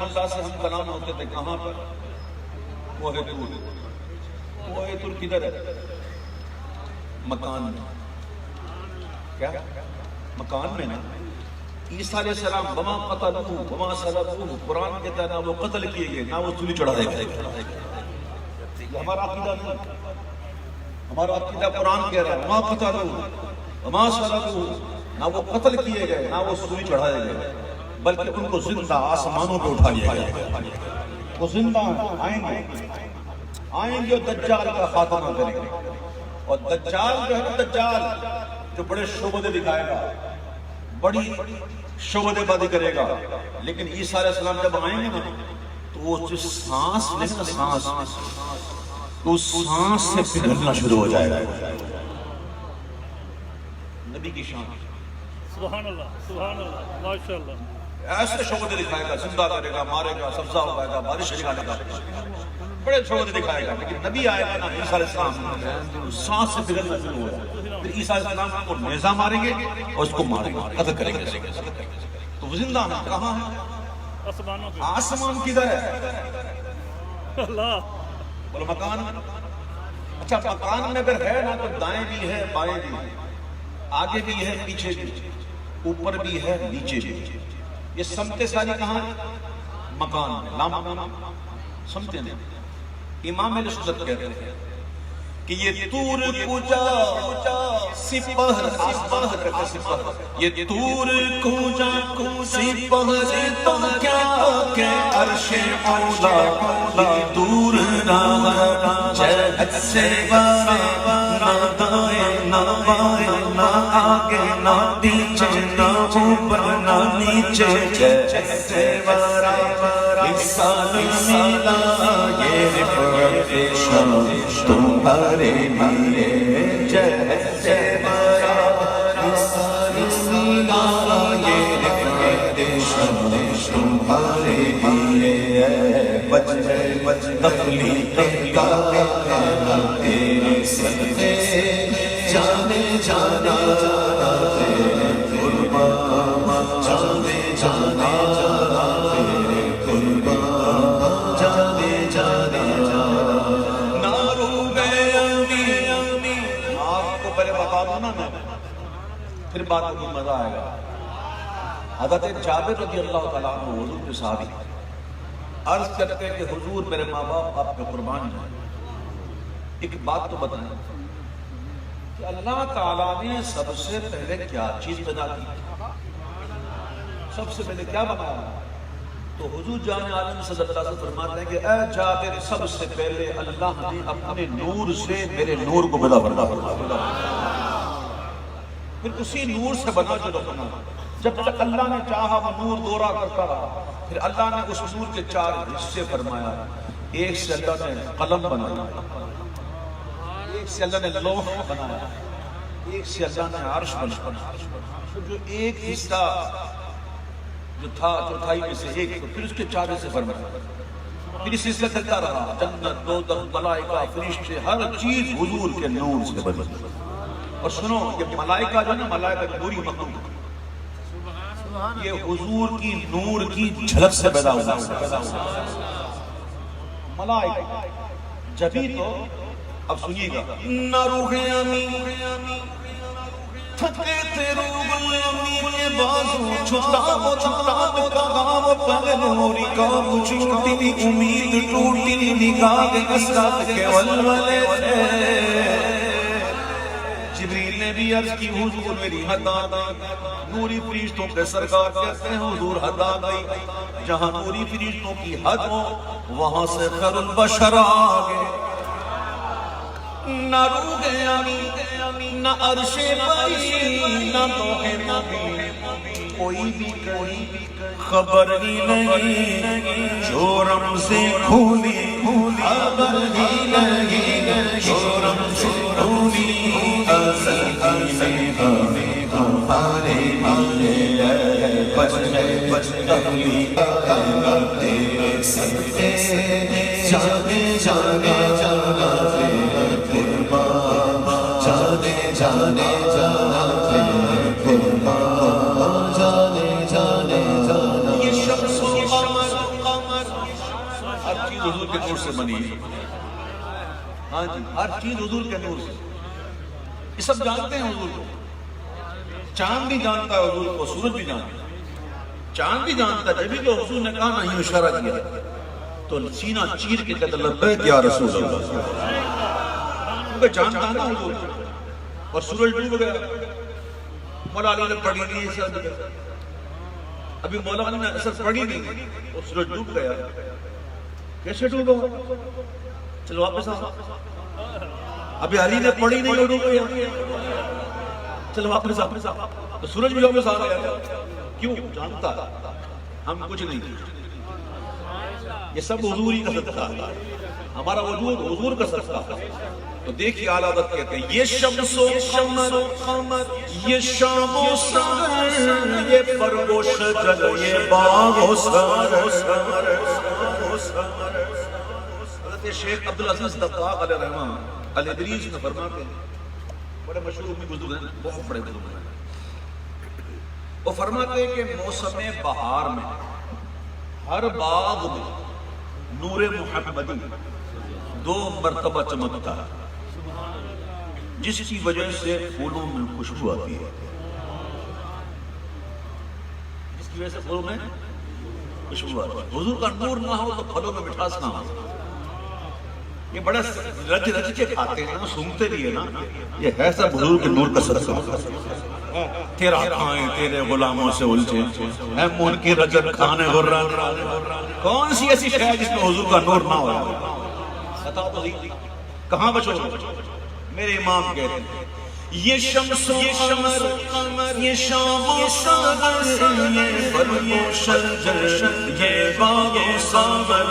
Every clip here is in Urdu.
اللہ سے ہم کلام ہوتے تھے کہاں پر؟ کوہ طور۔ کوہ طور کدھر ہے؟ مکان میں۔ کیا؟ مکان میں نا۔ عیسیٰ علیہ السلام وما قتلوہ وما صلبوہ، قرآن کہتا ہے نہ وہ قتل کیے گئے نہ وہ سولی چڑھائے گئے۔ ہمارا عقیدہ نہیں، ہمارا عقیدہ قرآن کہہ رہا ہے وما قتلوہ وما صلبوہ، نہ وہ قتل کیے گئے نہ وہ سولی چڑھائے گئے، بلکہ ان کو زندہ آسمانوں پہ اٹھا لیا گیا۔ وہ زندہ آئیں گے اور دجال کا خاتمہ کریں گے۔ اور دجال جو ہے دجال جو بڑے شعبدے دکھائے گا، بڑی شعبدے بازی کرے گا، لیکن عیسیٰ علیہ السلام جب آئیں گے نا تو وہ جو سانس لے نا، سانس تو سانس سے پگھلنا شروع ہو جائے گا۔ نبی کی شان، سبحان اللہ سبحان اللہ ماشاءاللہ۔ ایسے شعبدے دکھائے گا، زندہ کرے گا، مارے گا، سبزہ اگائے گا، بارش دکھائے گا، بڑے شعبدے دکھائے گا، لیکن نبی آئے گا نا عیسیٰ علیہ السلام سانس سے پگھلنا شروع ہو جائے گا۔ پھر عیسیٰ علیہ السلام کو نیزہ ماریں گے اور اس کو ماریں گے، قتل کریں گے۔ تو وہ زندہ ہے کہاں ہے؟ آسمانوں پہ۔ آسمان کدھر ہے؟ اللہ بولو مکان۔ اچھا مکان میں اگر ہے نا تو دائیں بھی ہے بائیں بھی ہے، آگے بھی ہے پیچھے بھی، اوپر بھی ہے نیچے بھی۔ یہ سمتیں ساری کہاں ہیں؟ مکان میں۔ لامکان سمتیں نہیں۔ امام علیہ سنت کہتے ہیں کہ یہ طور کوچا سپہر، یہ طور کوچا سپہر تو کیا کہ عرش مولا دور رہا، جہت سے بارے نہ دائیں نہ بائیں نہ آگے نہ پیچھے نہ اوپر نہ نیچے، جہت سے بارے اس سال ملا یہ رفعت شان تمہارے لیے، جہت سے بارے اس سال ملا یہ رفعت شان تمہارے لیے، بجے تخلیق کا تیرے صدقے جانے جانا تیرے قربان، جانے جانا تیرے قربان، جانے جانا نارو گئے امی۔ آپ کو پہلے بتا دوں نا میں، پھر بات کو مزہ آئے گا۔ حضرت جابر رضی اللہ تعالیٰ عنہ حضور کے صحابی عرض کرتے ہیں کہ حضور میرے ماں باپ آپ پہ قربان جائیں، ایک بات تو بتائیں کہ اللہ تعالیٰ نے سب سے پہلے کیا چیز بنا دی؟ سب سے پہلے کیا بنایا؟ تو حضور جان عالم صلی اللہ علیہ وسلم فرماتے ہیں کہ اے جابر، سب سے پہلے اللہ نے اپنے نور سے میرے نور کو پیدا فرمایا، پھر اسی نور سے بنا جو بنا۔ جب تک اللہ نے چاہا وہ نور دورہ کرتا رہا، پھر اللہ نے اس نور کے 4 حصے فرمایا۔ ایک سے اللہ نے قلم بنایا، ایک سے اللہ نے لوح بنایا، ایک سے اللہ نے عرش بنایا۔ جو ایک حصہ جو تھا چوتھائی میں سے ایک، تو پھر اس کے 4 حصے فرمایا۔ پھر اس حصے چلتا رہا، جنت، دوزخ، ملائکہ، فرشتے، ہر چیز حضور کے نور سے بنی۔ اور سنو، یہ ملائکہ جو ہے نا، ملائکہ کی نوری مخلوق، یہ حضور کی نور کی جھلک سے پیدا ہوا ملائکہ۔ جبھی تو اب سنیے گا، نہ روح امی تھکے تھے روح امی کے بازو، چھتا وہ کہاں وہ پہلوری کا چھوٹی امید ٹوٹی نگاہ اسرات کے ولولے تھے۔ عرض کی حضور میری حد آ گئی، نوری فرشتوں کے سرکار کہتے ہیں حضور حد آ گئی، جہاں نوری فرشتوں کی حد ہو وہاں سے خیر البشر آگے، نہ روح امین نہ عرش بری نہ لوح مبین، کوئی بھی خبر ہی نہیں، جو رمز کھولی خبر ہی نہیں، جو رمز کھولی ازل میں ہمیں ہمارے لیے بچ تکلی تیرے سکتے جانے جانے جانا قربان جانے جانے جانا قربان جانے جانے جانا، یہ شمس و قمر ہر چیز حضور کے نور سے بنی ہے، ہاں جی ہر چیز حضور کے نور سے، یہ سب جانتے ہیں حضور کو، چاند بھی جانتا ہے حضور کو، سورج بھی جانتا ہے، چاند بھی جانتا ہے، جبھی کہ حضور نے کہا نہیں اشارہ کیا تو سینہ چیر کے کہتا لبیک یا رسول اللہ، کیونکہ جانتا ہے نا حضور، اور سورج ڈوب گیا، مولا علی نے پڑھی نہیں اثر دیا، ابھی مولا علی نے اثر پڑھی نہیں اور سورج ڈوب گیا، کیسے ڈوبا؟ چلو واپس آؤ، ابھی علی نے پڑھی نہیں اور ڈوب گیا، چلو واپس آؤ، تو سورج بھی واپس آ گیا، کیوں؟ جانتا ہم کچھ نہیں، یہ سب حضور ہی کا صدقہ ہے، ہمارا وجود حضور کا صدقہ ہے۔ تو دیکھیے اعلیٰ حضرت کہتے ہیں یہ شمس و قمر، یہ شام و سحر، یہ برگ و شجر، یہ باغ و سر، حضرت شیخ عبدالعزیز دباغ علیہ الرحمہ الادریس میں فرماتے ہیں، بڑے مشہور بزرگ ہیں، بہت بڑے بزرگ ہیں، وہ فرماتے ہیں کہ موسم بہار میں ہر باغ میں نور محمدی 2 مرتبہ چمکتا ہے، جس کی وجہ سے پھولوں میں خوشبو آتی ہے، جس کی وجہ سے پھولوں میں خوشبو آتی ہے، حضور کا نور نہ ہو تو پھلوں میں مٹھاس نہ ہو، یہ بڑا رج رج کے کھاتے ہیں نا، سونگتے بھی ہے نا، یہ ہے سب حضور کے نور کا صدقہ، تیرا کھائیں تیرے غلاموں سے الجھے اے من کی رجب کھانے غران، کون سی ایسی شے جس میں حضور کا نور نہ ہو؟ بتاؤ تو کہاں بچو؟ میرے امام کہتے ہیں یہ شمس و قمر، یہ شام و سحر، یہ برگ و شجر، یہ باغ و سمر،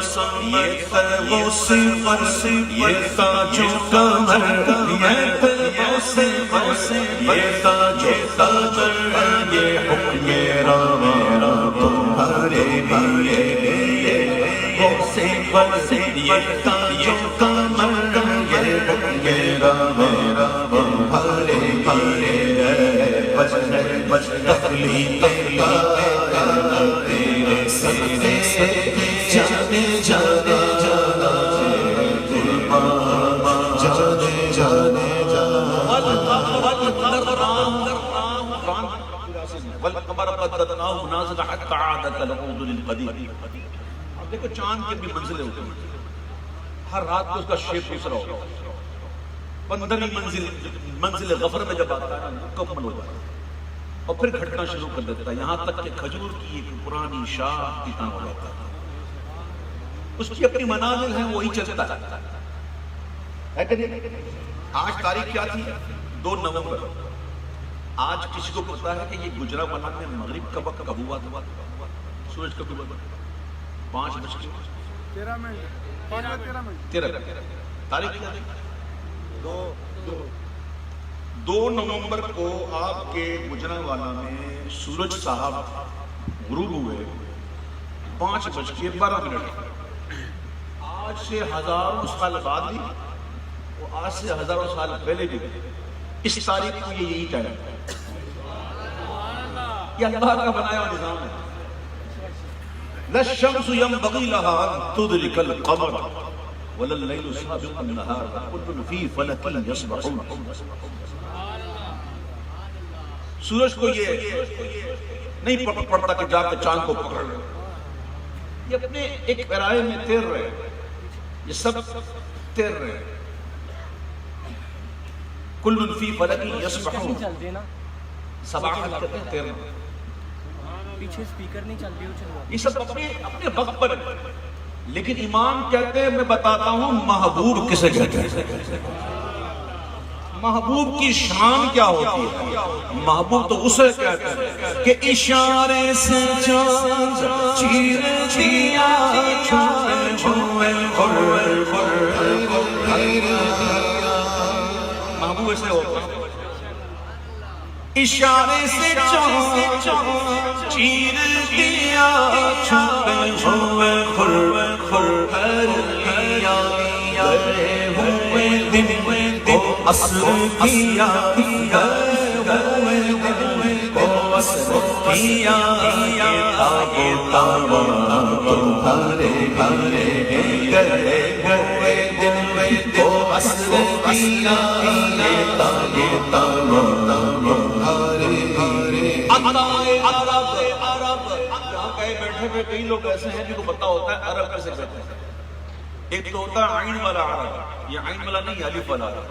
یہ طیب و صفر، یہ تاج و کمر، یہ طیب و صفر، یہ تاج و کمر، یہ حکم روا تمہارے لیے، یہ صفر، یہ تاج و کمر، یہ حکم روا تمہارے لیے، بچ تکلیف تیرے سینے سے جانے جانے جانا قربان جانے جانے جانا، والقمر قدرناه منازل حتى عاد كالعود للقديم۔ اب دیکھو چاند کی بھی منزلیں ہوتی ہیں، ہر رات کو اس کا شیپ دوسرا ہوگا، 15ویں منزل غفر میں جب آتا ہے مکمل ہو جاتا ہے اور پھر گھٹنا شروع کر دیتا ہے، یہاں تک کہ کھجور کی ایک پرانی شاخ کی طرح ہو جاتا ہے، اس کی اپنی منازل ہیں، وہی چلتا ہے۔ آج تاریخ کیا تھی؟ 2 نومبر۔ آج کسی کو پتا ہے کہ یہ گجرانوالہ میں مغرب کا وقت کب ہوا تھا؟ سورج کب ہوا تھا؟ 5:13 تاریخ کیا تھی؟ 2 نومبر کو آپ کے گجرانوالہ میں سورج صاحب غروب ہوئے 5:12۔ آج سے ہزاروں سال بعد بھی، وہ آج سے ہزاروں سال پہلے بھی، اس تاریخ کو یہ یہی ٹائم ہے، یہ اللہ کا بنایا ہوا نظام ہے۔ لَلشَّمْسُ يَنبَغِي لَهَا أَن تُدْرِكَ الْقَمَرَ وَلَا اللَّيْلُ سَابِقُ النَّهَارِ وَكُلٌّ فِي فَلَكٍ يَسْبَحُونَ۔ سورج کو یہ نہیں پڑتا کہ جا کے چاند کو پکڑ لے، یہ اپنے ایک پیرائے میں تیر رہے، یہ سب تیر رہے، کل فی فلک یسبحون، چلتے نا سباحت کہتے ہیں تیرنا. پیچھے سپیکر نہیں چلتے، وہ چلوا یہ سب اپنے وقت پر ہے. لیکن امام کہتے ہیں میں بتاتا ہوں محبوب کسے کہتے ہیں. محبوب کی شان کیا ہوتی ہے؟ محبوب تو اسے کہتے ہیں کہ اشارے سے چاند چیر دیا محبوب ایسے ہوتا ہے. اشارے سے چاند چیر دیا چھوئے چھوئے خر خر لیا گئے ہوئے دن کو اثر کیا گئے ہوئے دن کو اثر کیا تابو تمہارے گھرے گئے ہوئے دن کو اثر کیا تابو تمہارے عرب یہاں کہیں بیٹھے ہوئے کئی لوگ ایسے ہیں جن کو پتا ہوتا ہے عرب کیسے کہتے ہیں. ایک تو ہوتا ہے عین والا عرب، یہ عین والا نہیں الف والا عرب.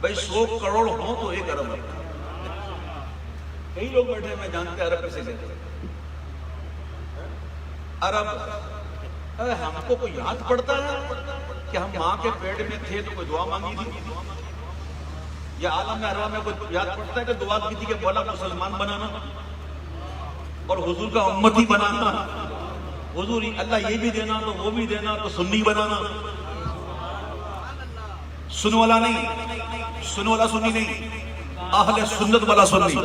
بھائی 100 کروڑ ہوں تو ایک عرب ہے. کئی لوگ بیٹھے میں جانتے ہیں عرب کیسے کہتے ہیں. عرب ہم کو کوئی یاد پڑتا ہے کہ ہم ماں کے پیٹ میں تھے تو کوئی دعا مانگی تھی، یا عالم ارواح میں کوئی یاد پڑتا ہے کہ دعا کی تھی کہ مولا مسلمان بنانا اور حضور کا امتی بنانا، حضور اللہ یہ بھی دینا تو وہ بھی دینا تو سنی بنانا. سن والا نہیں، سن والا سنی نہیں، اہل سنت والا سنی.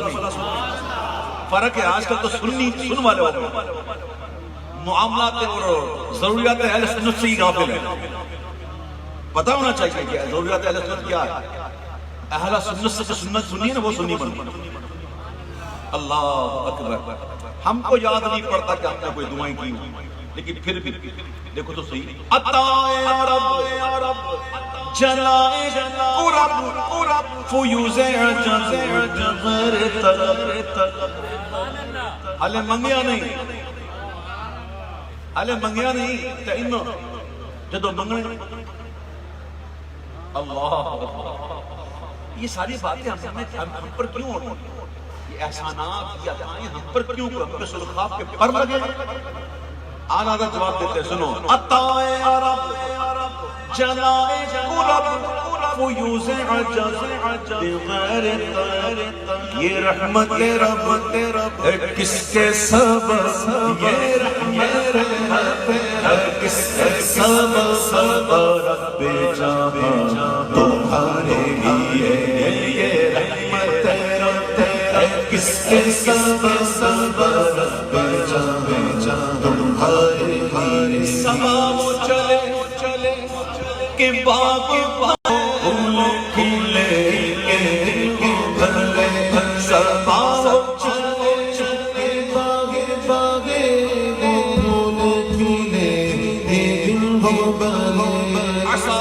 فرق ہے آج کل تو سنی سن والے ہوتے ہیں، معاملات اور ضروریات اہل سنت سے ہی غافل ہے. پتا ہونا چاہیے کہ ضروریات اہل سنت کیا ہے. اہل سنت سے سنت سنی ہے نا، وہ سنی بن. اللہ اکبر. ہم کو یاد نہیں پڑتا کہ ہم نے کوئی دعائیں کی ہوں، لیکن پھر بھی دیکھو تو صحیح. عطائے عرب جلائے قرب فیوز جزر طلب. حالے منگیا نہیں، حالے منگیا نہیں تینو جدو منگنے. اللہ، یہ ساری باتیں ہم پر کیوں ہوتی ہیں؟ یہ احسانات، یہ عطائیں ہم پر کیوں؟ ہم پہ سرخاب کے پر لگے. آدھا جواب دیتے ہیں، سنو. عطائے عرب جلائے قرب فیوز عجز بغیر طلب. یہ رحمت رب ہے کس کے سبب، یہ رحمت ہے کس کے سبب، رب جہاں تمہارے لیے. یہ رحمت ہے کس کے سبب، رب جہاں تمہارے لیے. سباب چلے کہ باغ پھول کھلے کے بھلے، سباب چلے کہ باغ پھول کھلے کے بھلے. عسى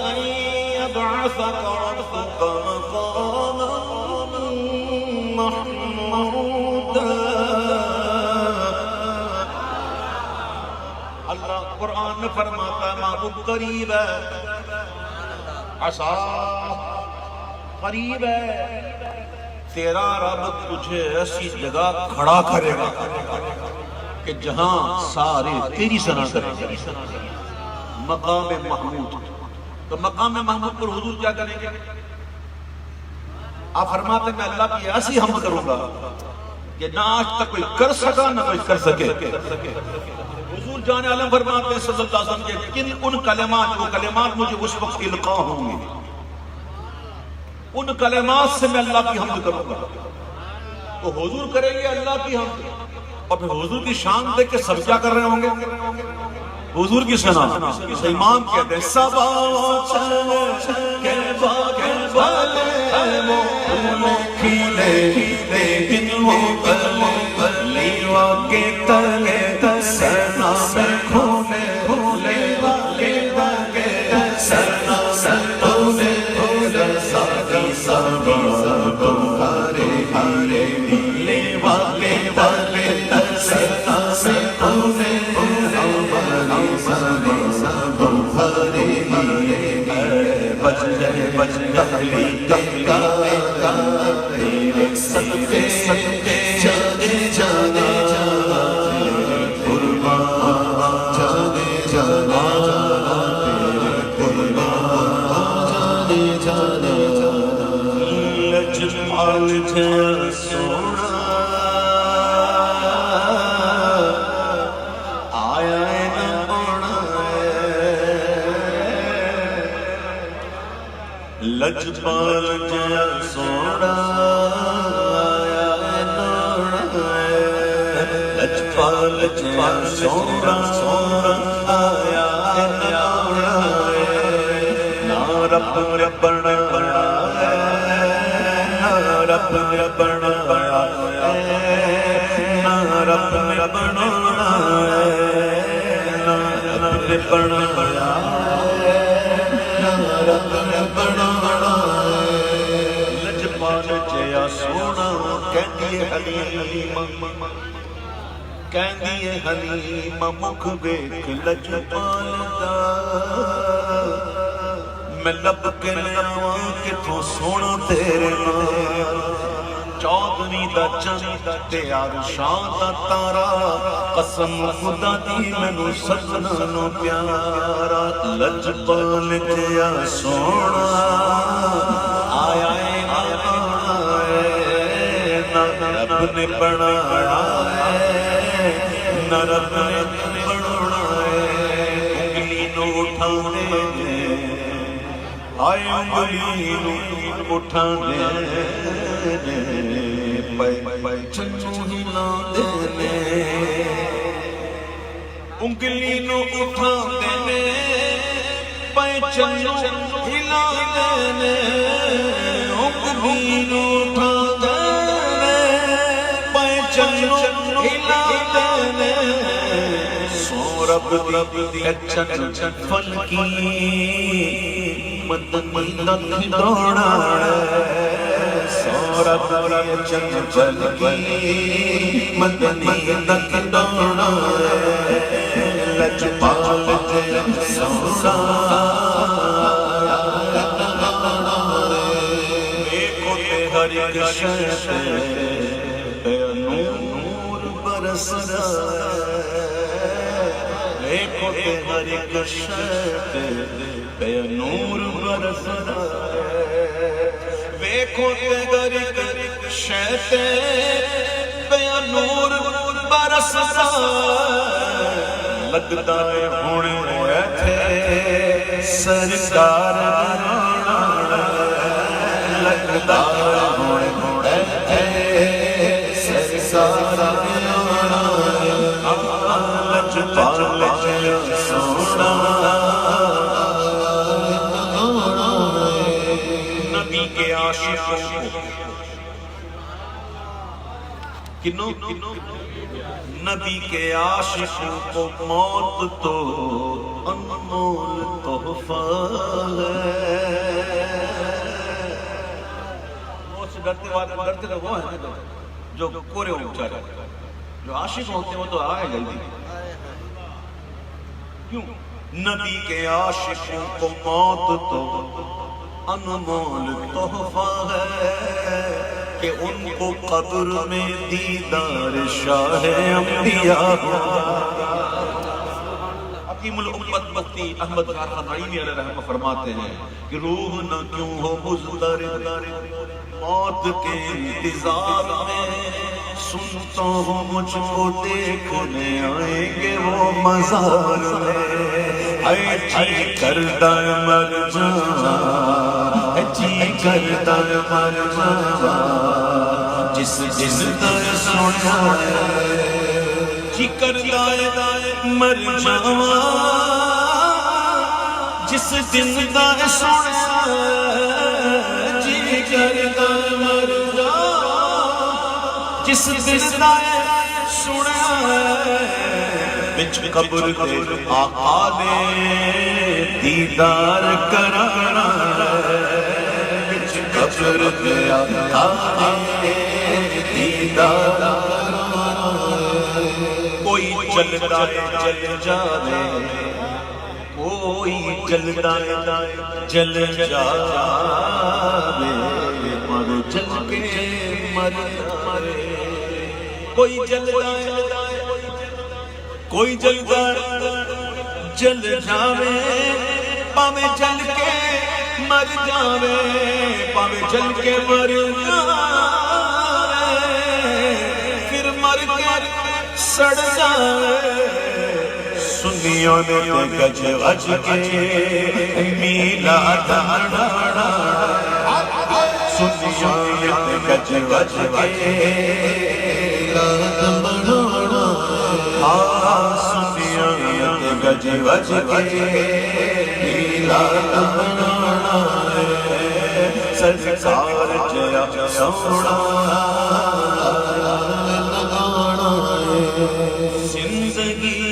أن يبعثك ربك مقاما محمودا. اللہ قرآن میں فرماتا ہے محبوب قریب ہے، عسا قریب ہے. تیرا رب تجھے ایسی جگہ کھڑا کرے گا کہ جہاں سارے تیری ثنا کریں گے. مقام محمود. تو مقام محمود پر حضور کیا کریں گے؟ آپ فرماتے ہیں میں اللہ کی ایسی حمد کروں گا کہ نہ آج تک کوئی کر سکا نہ کوئی کر سکے. حضور جان عالم فرماتے ہیں صلی اللہ علیہ وسلم کہ کن ان کلمات، وہ کلمات مجھے اس وقت القاء ہوں گے، ان کلمات سے میں اللہ کی حمد کروں گا. تو حضور کریں گے اللہ کی حمد، اور پھر حضور کی شان دیکھ کے سب کیا کر رہے ہوں گے؟ حضور کی ثنا. امام کہتے ہیں سبا چلے کہ باغ کھلے لیکن وہ لیوا کے تلے سنا میں کھولے والے لگے سنا میں کھولے ساری سبا تمہارے ہارے لیوا کے تلے سنا میں کھولے بج گئے تیرے صدقے جانے جانے قربان جانے جانا قربان جانے جانا لجپال جیا سونا لجپال جیا سونا آیا لجپال جیا سونا آیا نا رب ربنا نا رب ربنا نا رب ربنا نا رب ربنا لجپال جیا سونا کہندی حلیم مکھ ویکھ لجپال دا میں لب کے لیاواں کتھوں سونا تیرے نال چودھویں دا چند تے عرشاں دا تارا قسم خدا دی مینوں سجنا نو پیارا لجپال جیا سونا آیا نہ رب نے بنایا نہ رب نے بنایا انگلی نو اٹھانے آئے انگلی نو اٹھانے چنو ہلا دینے انگلی نو اٹھا دینے پائے چنو ہلا دینے انگلی نو اٹھا دینے پائے چنو ہلا دینے سورب دی چن فلکی مدنی لکھ دوڑا سورب چن فلکی مدنی لکھ دوڑا لجپال جیا سونا دیکھو تے ہر ایک شے تے نور برس رہا دیکھو تے ہر ایک شے تے نور برس رہا دیکھو تے ہر ایک شے تے نور برس رہا لگتا ہے ہونے ہوئے تھے سرکار لگتا ہے ہونے ہوئے تھے سرکار لجپال جیا سونا نبی کے عاشقوں کنوں نبی کے عاشقوں کو موت تو انمول تحفہ ہے موت سے ڈرتے لوگ وہ ہیں جو کورے اونچا رہتے ہیں جو عاشق ہوتے ہیں وہ تو آئے جلدی کیوں نبی کے عاشقوں کو موت تو انمول تحفہ ہے کہ ان کو قبر میں دیدار شاہ انبیاء حکیم الامت مفتی احمد خان نعیمی علیہ رحمہ فرماتے ہیں کہ روح نہ کیوں ہو مضطرب موت کے انتظار میں سنتا ہوں مجھ کو دیکھنے آئیں گے وہ مزار میں اے جی کردہ مر جانا اے جی کردہ مر جانا جس دا سونا جی کردہ مر جانا جس دن دا سونا جی کردہ مر جانا جس دن دا سونا بچ قبر دے آقا دے دیدار کرانا بچ قبر دے آقا دے دیدار کرانا کوئی چلتا ہے چل جاوے کوئی جلدا جل جاوے مر جل کے مر جاوے کوئی جلدا کوئی جلدا جل جاوے پاوے جل کے مر جاوے پاوے جل کے مر جاوے پھر مر کے سڑ جاوے سنیوں نے گج وج کے میلاد منانا سنیوں نے گج وج کے میلاد منانا سنیوں نے گج وج کے میلاد منانا سرکار جیا سونا لگانا زندگی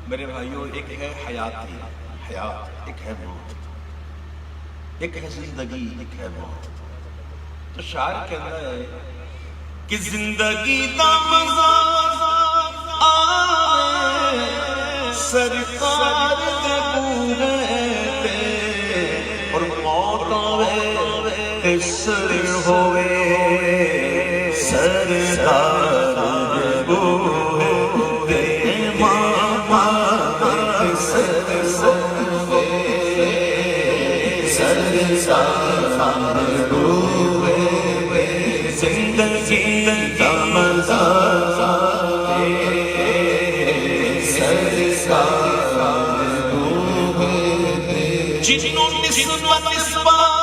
میرے بھائیوں ایک ہے حیات ایک ہے موت ایک ہے زندگی ایک ہے موت تو شاعر کہنا ہے کہ زندگی دا مزہ آئے سرکار دے پورے تے اور موت آوے سر ہوئے سرکار دے پورے ماما سر ہوئے سرکار ہوئے زندگی دا مزہ جنوں نسبت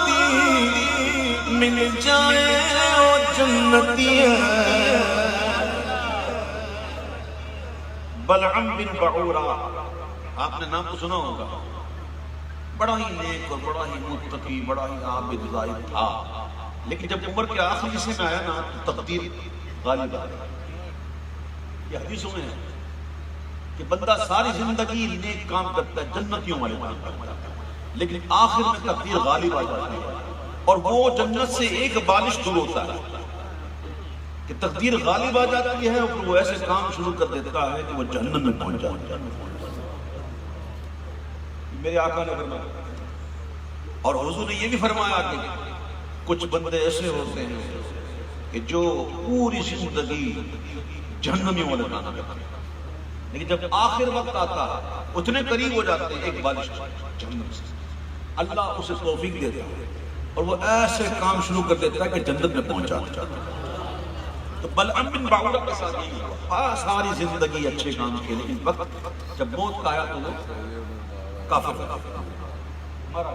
دی مل جائے او جنتی ہے بلعم بن بعورہ آپ نے نام تو سنا ہوگا بڑا ہی نیک اور بڑا ہی متقی بڑا ہی عابد زاہد تھا لیکن جب عمر کے آخری حصے میں آیا نا تو تقدیر غالب آ گئی یہ حدیثوں میں ہے کہ بندہ ساری زندگی نیک کام کرتا ہے جنتیوں والے کام کرتا ہے لیکن آخر میں تقدیر غالب آ جاتی ہے اور وہ جنت سے ایک بالش دور ہوتا ہے کہ تقدیر غالب آ جاتی ہے اور وہ ایسے کام شروع کر دیتا ہے کہ وہ جنت میں پہنچ جاتا ہے میرے آقا نے فرمایا اور حضور نے یہ بھی فرمایا کہ کچھ بندے ایسے ہوتے ہیں کہ جو پوری زندگی جہنمیوں والے کام کرتے ہیں لیکن جب آخر وقت آتا ہے اتنے قریب ہو جاتے ہیں ایک بالش جہنم سے اللہ اسے توفیق دیتا ہے اور وہ ایسے کام شروع کر دیتا ہے کہ جنت میں پہنچ جاتا ہے تو بلعم بن بعورہ کے ساتھ یہ ہوا ساری زندگی اچھے کام کیے لیکن وقت جب موت کا آیا تو وہ کافر ہوا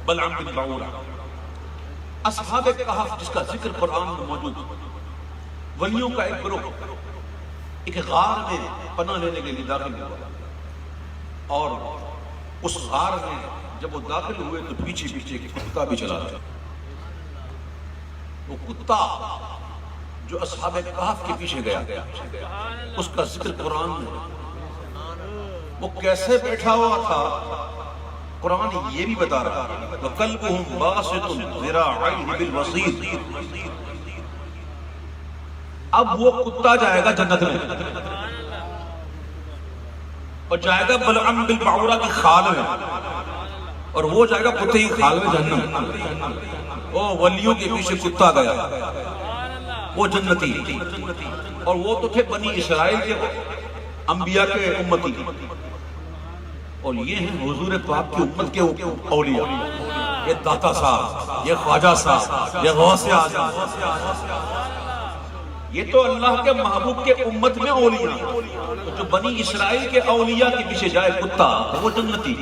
بلعم بن بعورہ اصحاب کہف جس کا ذکر قرآن میں موجود ولیوں کا ایک گروہ ایک غار میں پناہ لینے کے لیے داخل ہوا اور اس غار میں جب وہ داخل ہوئے تو پیچھے پیچھے ایک کتا بھی چلا رہا وہ کتا جو اصحاب کہف کے پیچھے گیا اس کا ذکر قرآن میں وہ کیسے بیٹھا ہوا تھا قرآن یہ بھی بتا رہا وَقَلْبُهُمْ بَاسِطٌ ذِرَاعَيْهِ بِالْوَصِيدِ اب وہ کتا جائے گا جنت میں اور جائے گا بلعم بن بعورہ کی خال میں اور وہ جائے گا کتے کی خال میں جہنم وہ ولیوں کے پیچھے کتا گیا وہ جنتی اور وہ تو تھے بنی اسرائیل کے انبیاء کے امتی اور یہ ہیں حضور پاک کی امت کے اولیاء یہ داتا صاحب یہ خواجہ صاحب یہ غوث اعظم یہ تو اللہ کے محبوب کے امت میں اولیاء جو بنی اسرائیل کے اولیاء کے پیچھے جائے کتا وہ جنتی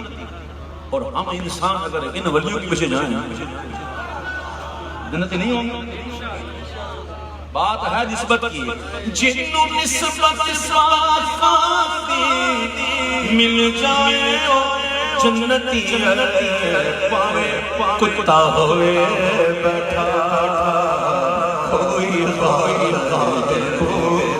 اور ہم انسان اگر ان ولیوں کے پیچھے جائیں جنتی نہیں ہوں گے بات ہے نسبت کی جنوں نسبت صافی مل جائے جنتی پاوے کتا ہوئے بیٹھا کوئی غائب پاوے کوئی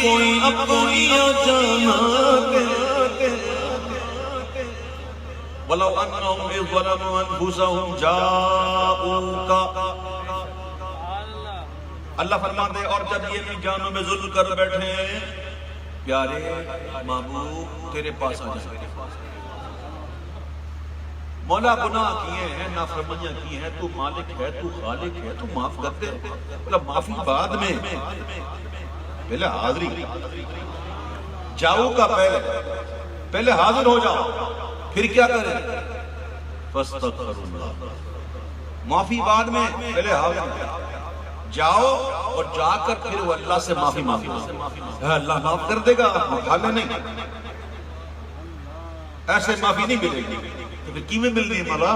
کوئی اپنی جانتے وَلَوْ أَنَّهُمْ إِذْ ظَلَمُوا أَنفُسَهُمْ جَاءُوكَ. اللہ فرماتے ہیں اور جب یہ اپنی جانوں میں ظلم کر بیٹھے پیارے محبوب تیرے پاس آ جائیں. مولا گناہ کیے ہیں، نافرمانیاں کی ہیں، تو مالک ہے، تو خالق ہے، تو معاف کرتے. مطلب معافی بعد میں، پہلے حاضری. جاؤ کا پہلے حاضر ہو جاؤ، پھر کیا کریں؟ فاستغفر اللہ. معافی بعد میں، پہلے حاضر جاؤ اور جا کر پھر وہ اللہ سے معافی مانگو. اللہ معاف کر دے گا، حال نہیں. ایسے معافی نہیں ملے گی. تو پھر کیویں مل رہی ہے مولا؟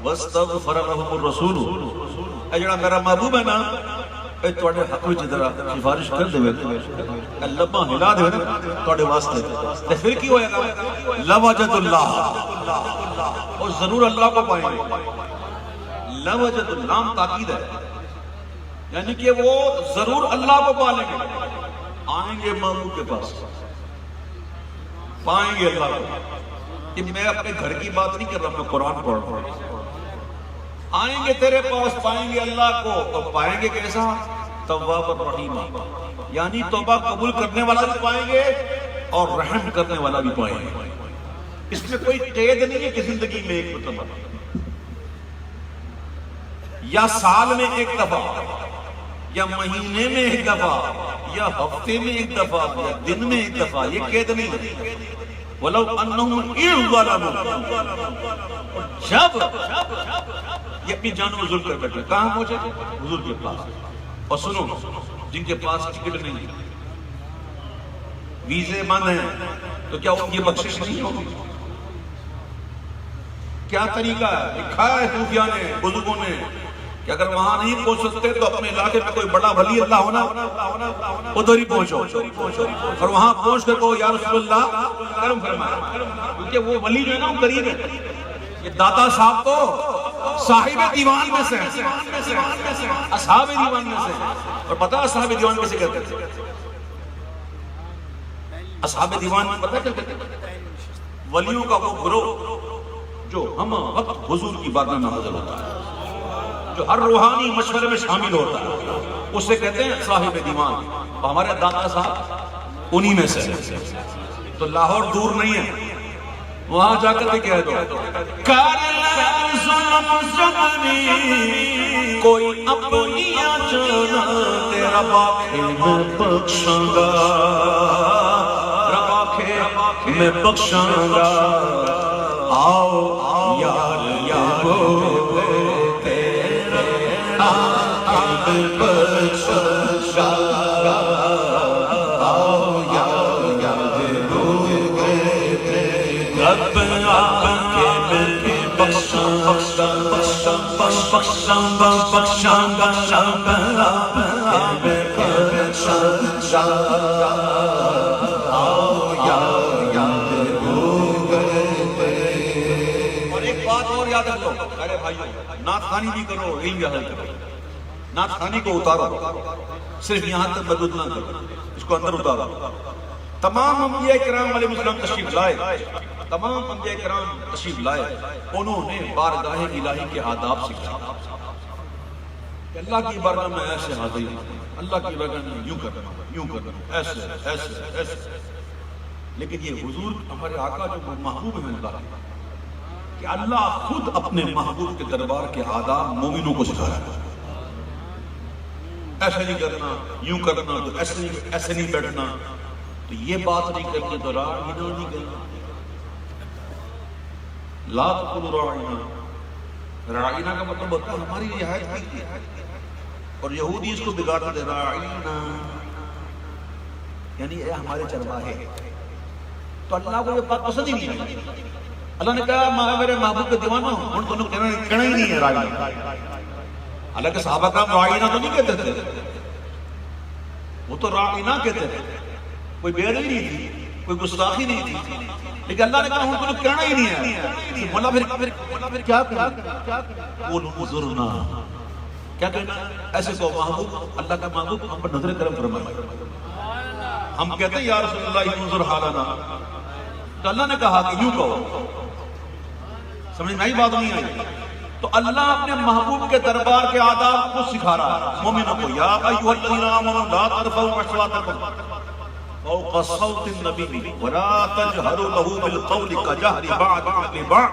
واستغفر لهم الرسول. اے جڑا میرا محبوب ہے نا، اے تواڈے حق وچ ذرا سفارش کر دے، لباں ہلا دے تواڈے واسطے. تے پھر کی ہوئے گا؟ لوجد اللہ، اور ضرور اللہ کو پائیں گے. لوجد اللہ تاکید ہے، یعنی کہ وہ ضرور اللہ کو پالیں گے. آئیں گے محبوب کے پاس، پائیں گے اللہ کو. کہ میں اپنے گھر کی بات نہیں کر رہا، میں قرآن پڑھ رہا ہوں. آئیں گے تیرے پاس، پائیں گے اللہ کو. اور پائیں گے کیسا؟ تواب الرحیم، یعنی توبہ قبول کرنے والا بھی پائیں گے اور رحم کرنے والا بھی پائیں گے. اس میں کوئی قید نہیں ہے کہ زندگی میں ایک مرتبہ، یا سال میں ایک دفعہ، یا مہینے میں ایک دفعہ، یا ہفتے میں ایک دفعہ، یا دن میں ایک دفعہ. یہ قید نہیں ہے. وَلَوْ أَنَّهُمْ إِذْ ظَلَمُوا. جب یہ اپنی جانوں میں ظلم کر بیٹھے، کہاں پہنچے؟ حضور کے پاس. اور سنو، جن کے پاس ٹکٹ نہیں، ویزے بند ہیں، تو کیا ان کی بخشش نہیں ہوگی؟ کیا طریقہ ہے؟ لکھا ہے صوفیاء نے، بزرگوں نے، کہ اگر وہاں نہیں پہنچ سکتے تو اپنے علاقے میں کوئی بڑا ولی اللہ ہونا، ادھر ہی پہنچو، اور وہاں پہنچ کر کہو یا رسول اللہ کرم فرمائے. کیونکہ وہ ولی جو ہے نا وہ قریب ہے. یہ داتا صاحب تو صاحب دیوان میں سے، اصحاب دیوان میں سے. اور پتہ اصحاب دیوان میں سے کہتے ہیں، اصحاب دیوان میں پتہ کیا کہتے ہیں؟ ولیوں کا وہ گروہ جو ہم وقت حضور کی بارگاہ میں حاضر ہوتا ہے، جو ہر روحانی مشورے میں شامل ہوتا ہے، اسے کہتے ہیں صاحب دیوان. ہمارے داتا صاحب انہی میں سے. تو لاہور دور نہیں ہے، وہاں جا کر بھی کہہ دو کوئی اپنی جانا تیرا باکھے میں بخشاں گا، باکھے میں بخشاں گا. آؤ یار یار اور ایک بات اور یاد رکھو ارے بھائیو، نعت خوانی بھی کرو، علم بھی حاصل کرو. نعت خوانی کو اتارو، صرف یہاں تک محدود نہ کرو، اس کو اندر اتارو. تمام انبیاء کرام علیہ السلام تشریف لائے، تمام انبیاء کرام تشریف لائے، انہوں نے بارگاہ الہی کے آداب سکھائے. کہ اللہ کی بارگاہ میں ایسے حاضر ہوں، اللہ کی بارگاہ میں یوں کرنا، یوں کرنا، ایسے ایسے ایسے. لیکن یہ حضور ہمارے آقا جو محبوب ہیں اللہ کہ اللہ خود اپنے محبوب کے دربار کے آداب مومنوں کو سکھا رہا ہے. ایسے نہیں کرنا، یوں کرنا، تو ایسے نہیں بیٹھنا، تو یہ بات نہیں کرنی، تو راعینا نہیں کرنا. لا تقولوا راعینا. راعینا کا مطلب ہوتا ہے ہماری رعایت کی. اور یہودی اس کو بگاڑتے تھے، راعینا یعنی اے ہمارے چرواہے. تو اللہ کو یہ بات پسند ہی نہیں آئی. اللہ نے کہا میں میرے محبوب کے دیوانہ ہوں، ان کو کہنا ہی نہیں ہے راعینا. حالانکہ صحابہ کرام راعینا تو نہیں کہتے تھے، وہ تو راعینا کہتے تھے. کوئی بے ادبی نہیں تھی، کوئی گستاخی نہیں تھی، لیکن اللہ نے کہا ان کو کہنا ہی نہیں ہے. مولا پھر کیا کریں؟ قولوا انظرنا، کیا کہنا ایسے کو محبوب اللہ کا محبوب ہم پر نظر کرم فرمائے. ہم کہتے ہیں یا رسول اللہ انظر حالنا، تو اللہ نے کہا کہ یوں کہو. سمجھ میں آئی بات نہیں آئی؟ تو اللہ اپنے محبوب کے دربار کے آداب کو سکھا رہا ہے مومنوں کو. یا ایھا الذین آمنوا لا ترفعوا اصواتکم فوق صوت النبی ولا تجهروا له بالقول كجهر بعضكم لبعض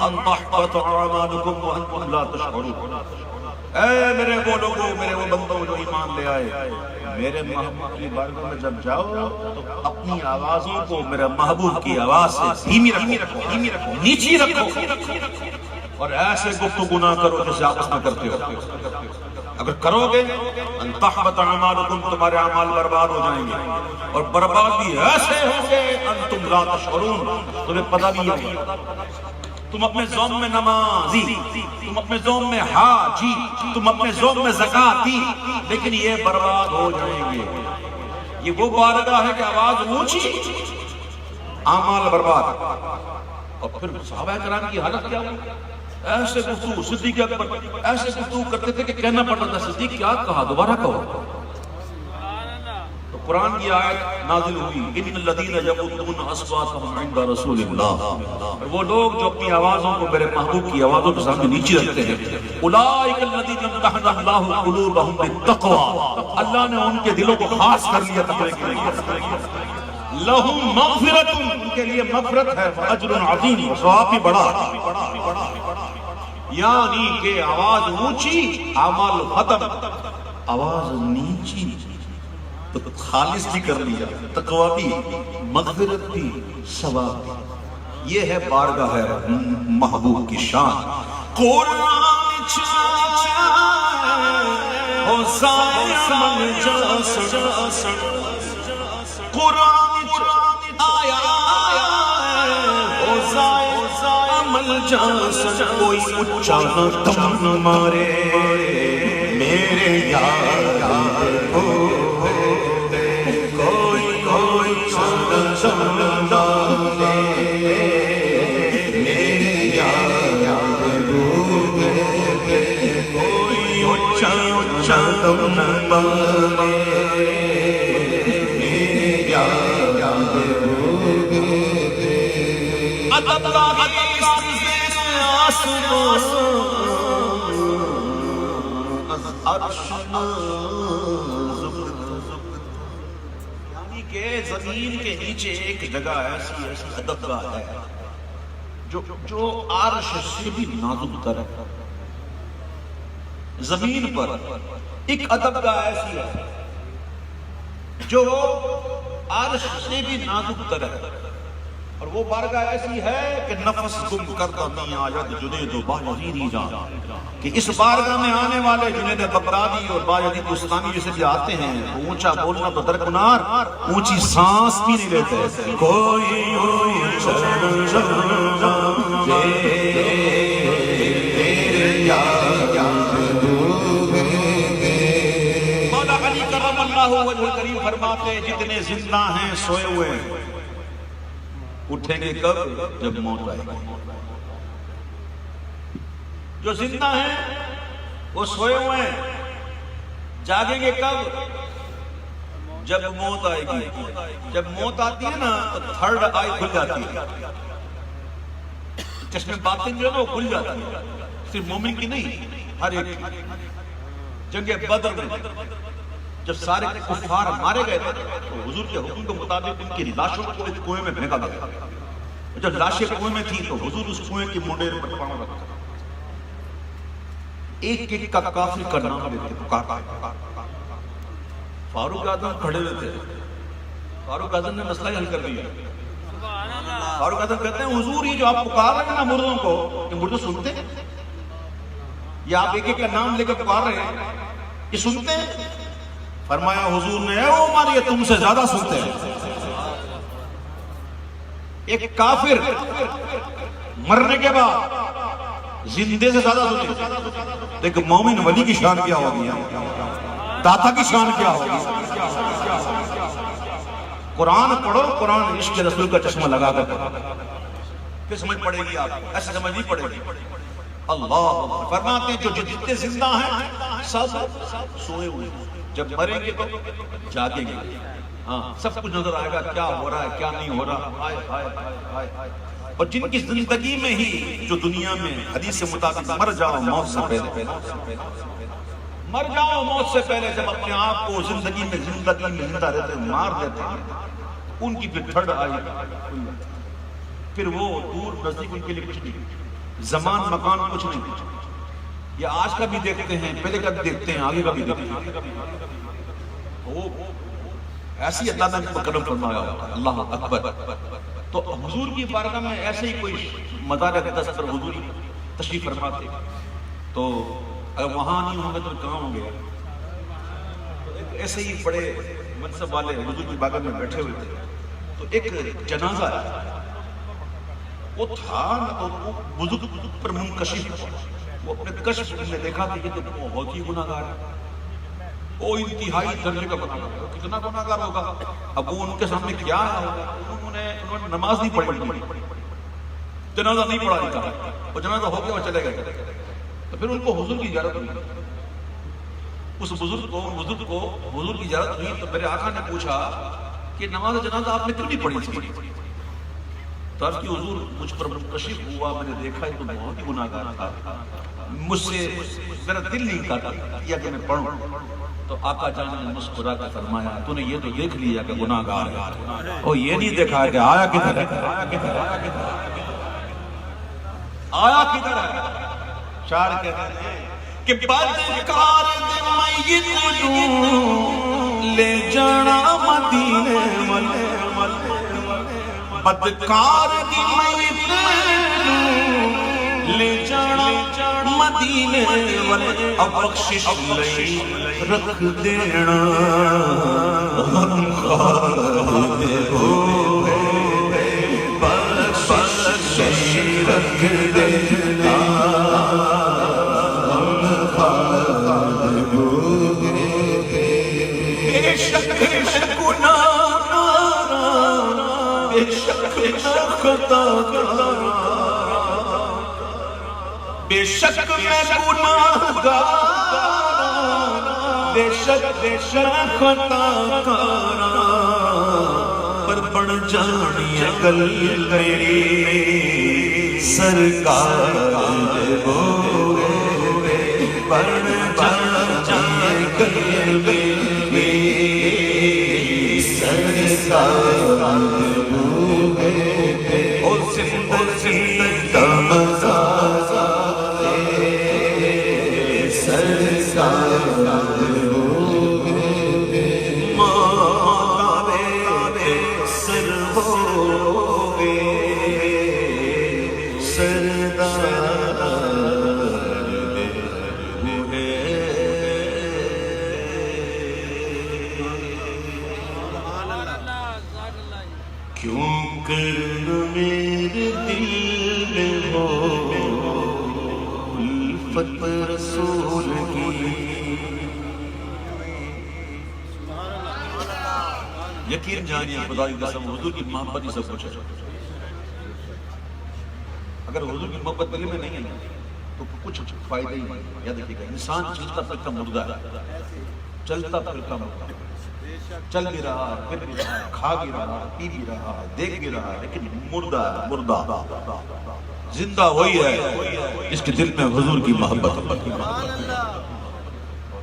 ان تحبط اعمالكم وانتم لا تشعرون. اے میرے وہ لوگوں، میرے وہ بندوں جو ایمان لے آئے، میرے محبوب کی بارگاہ میں جب جاؤ تو اپنی آوازوں کو میرے محبوب کی آواز سے دھیمی رکھو، نیچی رکھو، اور ایسے گفتگو نہ کرو جیسے آپس میں کرتے ہو. اگر کرو گے ان تحبط اعمالکم، تمہارے اعمال برباد ہو جائیں گے، اور برباد بھی ایسے ہوں گے انتم لا تشعرون، تمہیں پتہ بھی نہیں. تم اپنے ذوم میں نمازی، تم اپنے ذوم میں حاجی، تم اپنے ذوم میں زکاتی، لیکن یہ برباد ہو جائیں گے. یہ وہ بارگاہ ہے کہ آواز اونچی، اعمال برباد. اور پھر صحابہ کرام کی حالت کیا ہوئی؟ ایسے گفتگو، صدیق اکبر ایسے گفتگو کرتے تھے کہ کہنا پڑتا تھا صدیق کیا کہا، دوبارہ کہو. تو قرآن کی آیت نازل ہوئی ان الذین یغضون اصواتهم عند رسول اللہ. وہ لوگ جو اپنی آوازوں کو میرے محبوب کی آوازوں کے سامنے نیچی رکھتے ہیں. اولئک الذین امتحن اللہ قلوبهم بالتقوی، اللہ نے ان کے دلوں کو خاص کر لیا تقوی کے لیے. لہم مغفرت، ان کے لیے مغفرت ہے، اجر عظیم، ثواب بھی بڑا. یعنی کہ آواز اونچی اعمال ختم، آواز نیچی تو خالص بھی کر لیا، تقوی بھی، مغفرت بھی، ثواب بھی. یہ ہے بارگاہ ہے محبوب کی شان. قرآن چایا ہو زائر جاسن، قرآن آیا ہو زائر عمل جاسن. کوئی اچھا نہ دم نہ مارے میرے یار ہو، یعنی کہ زمین کے نیچے ایک جگہ ایسی ادب گاہ ہے جو عرش سے بھی نازک تر ہے. زمین پر ایک ادب گاہ ایسی ہے جو عرش سے بھی نازک تر ہے، اور وہ بارگاہ ایسی ہے کہ نفس گم کرتا نہیں آید جنید و باجدی جان. کہ اس بارگاہ میں آنے والے جنید بغدادی اور باجدی بستانی جیسے بھی آتے ہیں اونچا بولنا تو درکنار، اونچی سانس بھی نہیں لیتے. کوئی مولا علی کرم اللہ وجہ کریم فرماتے جتنے زندہ ہیں سوئے ہوئے ہیں، اٹھیں گے کب؟ جب موت آئے گی. جو زندہ ہیں وہ سوئے ہوئے ہیں، جاگیں گے کب؟ جب موت آئے گی. جب موت آتی ہے نا تو تھرڈ آئی کھل جاتی ہے، چشم باطن جو ہے نا وہ کھل جاتی ہے. صرف مومن کی نہیں، ہر ایک کی. جنگ بدر میں جب سارے کفار مارے گئے تھے تو حضور کے حکم کے مطابق ان کی لاشوں کو ایک کنویں میں پھینکا گیا. جب لاشیں کنویں میں تھی تو حضور اس کنویں کی منڈیر پر پاؤں رکھا. ایک ایک کا کافر کا نام لیتے پکارتے. فاروق اعظم کھڑے ہوئے تھے. فاروق اعظم نے مسئلہ حل کر دیا. فاروق اعظم کہتے ہیں حضور یہ جو آپ پکار رہے ہیں نا مردوں کو، یہ مردے سنتے ہیں؟ یہ آپ ایک ایک کا نام لے کر پکار رہے ہیں، یہ سنتے ہیں؟ فرمایا حضور نے اے عمر یہ تم سے زیادہ سنتے ہیں. ایک کافر مرنے کے بعد زندے سے زیادہ سنتے، لیکن مومن ولی کی شان کیا ہوگی، داتا کی شان کیا ہوگی. قرآن پڑھو، قرآن عشق رسول کا چشمہ لگا کر پڑھو، پھر سمجھ پڑے گی. آپ ایسے سمجھ نہیں پڑے گی. اللہ فرماتے ہیں جو جتنے زندہ ہیں سب سوئے ہوئے ہیں، جب مریں گے تو جاگیں گے، ہاں سب کچھ نظر آئے گا کیا ہو رہا ہے کیا نہیں ہو رہا، ہائے ہائے ہائے ہائے۔ اور جن کی زندگی میں ہی جو دنیا میں حدیث کے مطابق مر جاؤ موت سے پہلے، مر جاؤ موت سے پہلے، جب اپنے آپ کو زندگی میں زندہ رہتے مار دیتے ہیں، ان کی پھر ٹھڑ آئی، پھر وہ دور نزدیک ان کے لیے کچھ نہیں، زمان مکان کچھ نہیں، یہ آج کا بھی دیکھتے ہیں، پہلے کا بھی دیکھتے ہیں، آگے کا بھی دیکھتے ہیں، وہ ایسی اللہ نے کرم فرمایا، اللہ اکبر۔ تو حضور کی بارگاہ میں ایسے ہی کوئی مزار اقدس پر حضور تشریف فرماتے، تو اگر وہاں نہیں ہوں گے تو کہاں ہوں گے؟ ایسے ہی بڑے منصب والے حضور کی بارگاہ میں بیٹھے ہوئے تھے، تو ایک جنازہ ہے، وہ تھا نہ تو وہ بزرگ پر منکشف ہوا، وہ اپنے کشف نے دیکھا کہ یہ تو بہت ہی گناہگار ہے، وہ انتہائی درجے کا گناہگار ہے، کتنا گناہگار ہوگا؟ اب وہ ان کے سامنے کیا ہے؟ انہوں نے نماز نہیں پڑھی، جنازہ نہیں پڑھا لکھا، وہ جنازہ ہو گیا وہ چلے گئے، تو پھر ان کو حضور کی اجازت ہوئی، اس بزرگ کو حضور کی اجازت ہوئی، تو میرے آقا نے پوچھا کہ نماز جنازہ آپ نے کیوں نہیں پڑھی تھی؟ تو عرض کی حضور مجھ پر منکشف ہوا، میں نے دیکھا یہ تو بہت ہی گناہگار تھا، مجھ سے میرا دل نہیں کرتا کیا کہ میں پڑھوں، تو آقا جان نے مسکرا کر فرمایا تو نے یہ تو دیکھ لیا کہ گناہگار ہے، اور یہ نہیں دیکھا کہ آیا کدھر ہے، آیا کدھر ہے؟ شاعر کہتے ہیں کہ بدکار دے میت نوں لے جانا مدینے والے، بدکار دی میت نوں لے جانا مدینے والے، اب بخشش لئی رکھ دینا ہم خار دے ہوئے، بخشش لئی رکھ دینا ہم خار ہوئے، بے شک گناہگار، بے شک خطا کار، بے شک میں گناہگار، بے شک خطا کار، پر بڑھ جانی گل میری سرکار دے ہوئے، بڑھ جانی گل میری سرکار دے ہوئے، او زندگی کیوں کرنا میرے دل میں ہو الفت رسول کی، یقین جانیے خدا کی قسم حضور کی محبت ہی سب کچھ ہے، اگر حضور کی محبت دل میں نہیں ہے تو کچھ فائدہ ہی نہیں۔ یاد رکھیے گا انسان چلتا پھرتا مردہ ہے، چلتا پھرتا مردہ، چل بھی رہا ہے، پھر بھی رہا ہے، کھا بھی رہا ہے، پی بھی رہا ہے، دیکھ بھی رہا ہے، لیکن مردہ ہے، مردہ۔ زندہ وہی ہے جس کے دل میں حضور کی محبت،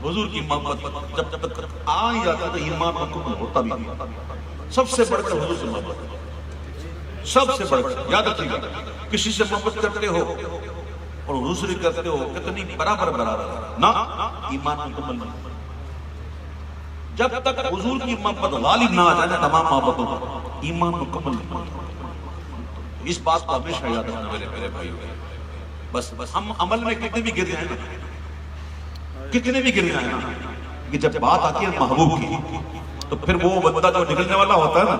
حضور کی محبت جب تک آ ہی جاتا تو ایمان مکمل ہوتا بھی نہیں۔ سب سے بڑھ کر حضور سے محبت، سب سے بڑھ کر یاد رکھیے گا، کسی سے محبت کرتے ہو اور دوسری کرتے ہو کتنی برابر نہ ایمان مکمل نہیں۔ جب تک حضور کی محبت غالب نہ آ جائے تمام محبتوں پر ایمان مکمل نہیں۔ اس بات کو ہمیشہ یاد رکھنا میرے بھائی، بس ہم عمل میں کتنے بھی گر جائیں نا، کتنے بھی گر جائیں نا، کہ جب بات آتی ہے محبوب کی تو پھر وہ بندہ جو نکلنے والا ہوتا ہے نا،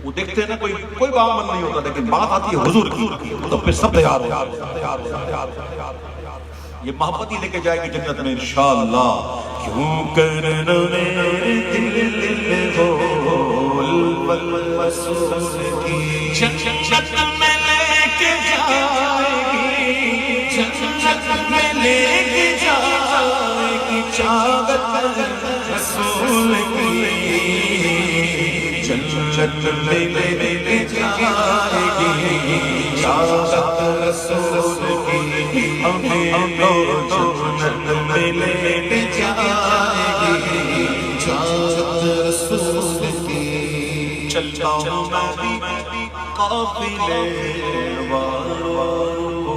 وہ دیکھتے ہیں نا کوئی عمل نہیں ہوتا، لیکن بات آتی ہے حضور کی تو پھر سب تیار ہو۔ یہ محبت ہی لے کے جائے گی جنت میں انشاءاللہ۔ کیوں کرنا میرے دل میں ہو الفت رسول کی، جنت میں لے کے جائے گی میں لے کے جائے گی چاہت رسول کی، جنت میں لے کے جائے گی چاہت رسول کی، ہمیں تو جنت میں لے کے جائے گی چاہت رسول کی۔ چلتا ہوں میں بھی قافلے والوں کو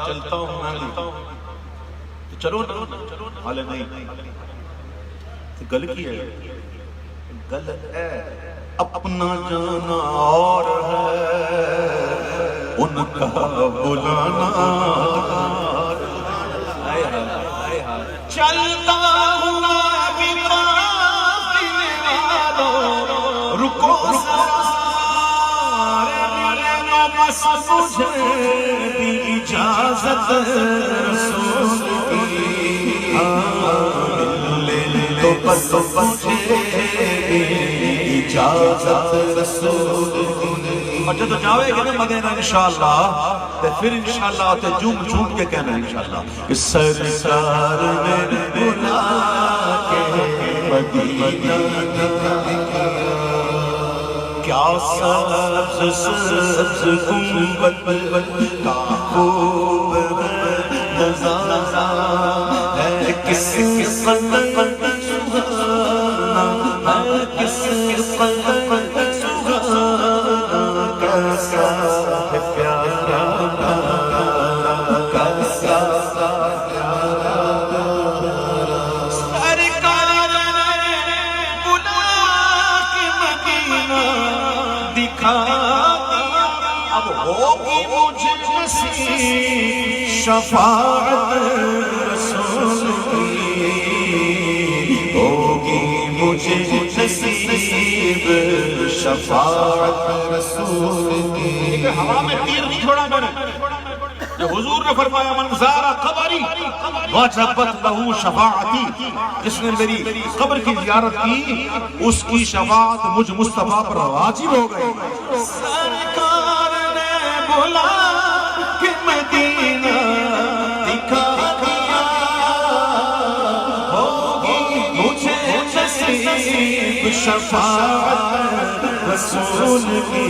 چلتا ہوں میں چلو حالے نہیں گل کی ہے، گل ہے اپنا جانا اور ہے ان کا بلانا، چلتا ہوں میں بھی قافلے والوں، رکو بس مجھے بھی اجازت رسول کی، تو بس مجھے بھی اجازت رسول کی۔ اور جب جاوے گے نا مدینہ انشاءاللہ تو پھر انشاءاللہ تے جھوم جھوم کے کہنا انشاءاللہ کہ سرکار نے بلا کے مدینہ کیا سبز سبز گنبد کا خوب نظارہ ہے، کس قدر سہانا ہے، کس قدر سہانا، کیسا ہے پیارا کیسا پیارا سرکار نے بلا کے مدینہ دکھا دیا، اب ہوگی مجھے نصیب شفاعت رسول کی، ہوگی مجھے نصیب شفاعت رسول کی۔ ہوا میں تیر نہیں چھوڑا میں نے، جو حضور نے فرمایا من زارا قبری وجبت لہو شفاعتی، جس نے میری قبر کی زیارت کی اس کی شفاعت مجھ مصطفیٰ پر واجب ہو گئی۔ سرکار نے بلا کہ مدینہ دکھا دیا، ہوگی مجھے نصیب شفاعت رسول کی،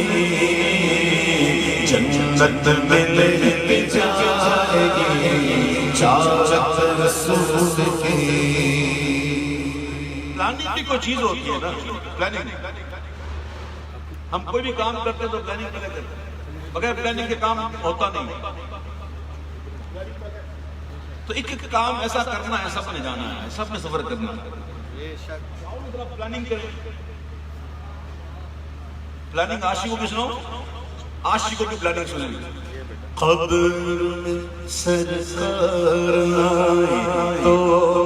جنت میں لے کے جائے گی چاہت رسول کی۔ پلاننگ بھی کوئی چیز ہوتی ہے نا، پلاننگ ہم کوئی بھی کام کرتے ہیں تو پلاننگ پہلے کرتے ہیں، بغیر پلاننگ کے کام ہوتا نہیں۔ تو ایک ایک کام ایسا کرنا ہے، سب نے جانا ہے، سب نے سفر کرنا ہے، پلاننگ کریں۔ پلاننگ عاشقوں کی سنو، عاشقوں کی پلاننگ سنیں۔ قبر میں سرکار آئے تو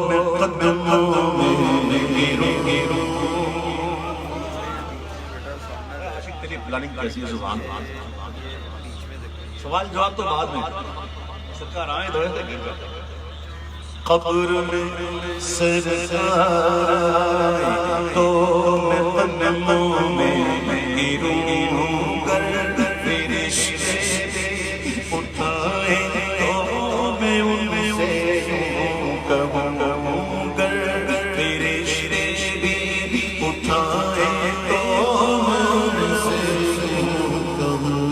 میں قدموں میں گروں، عاشق تیری پلاننگ کیسی ہے؟ سبحان اللہ۔ سوال جواب تو بعد میں، سرکار آئے تو ایسے گر کر۔ قبر میں سرکار آئے تو میں قدموں میں گروں، گر فرشتے اٹھائے تو میں ان سے یوں کہوں، گر فرشتے اٹھائے تو میں ان سے یوں کہوں،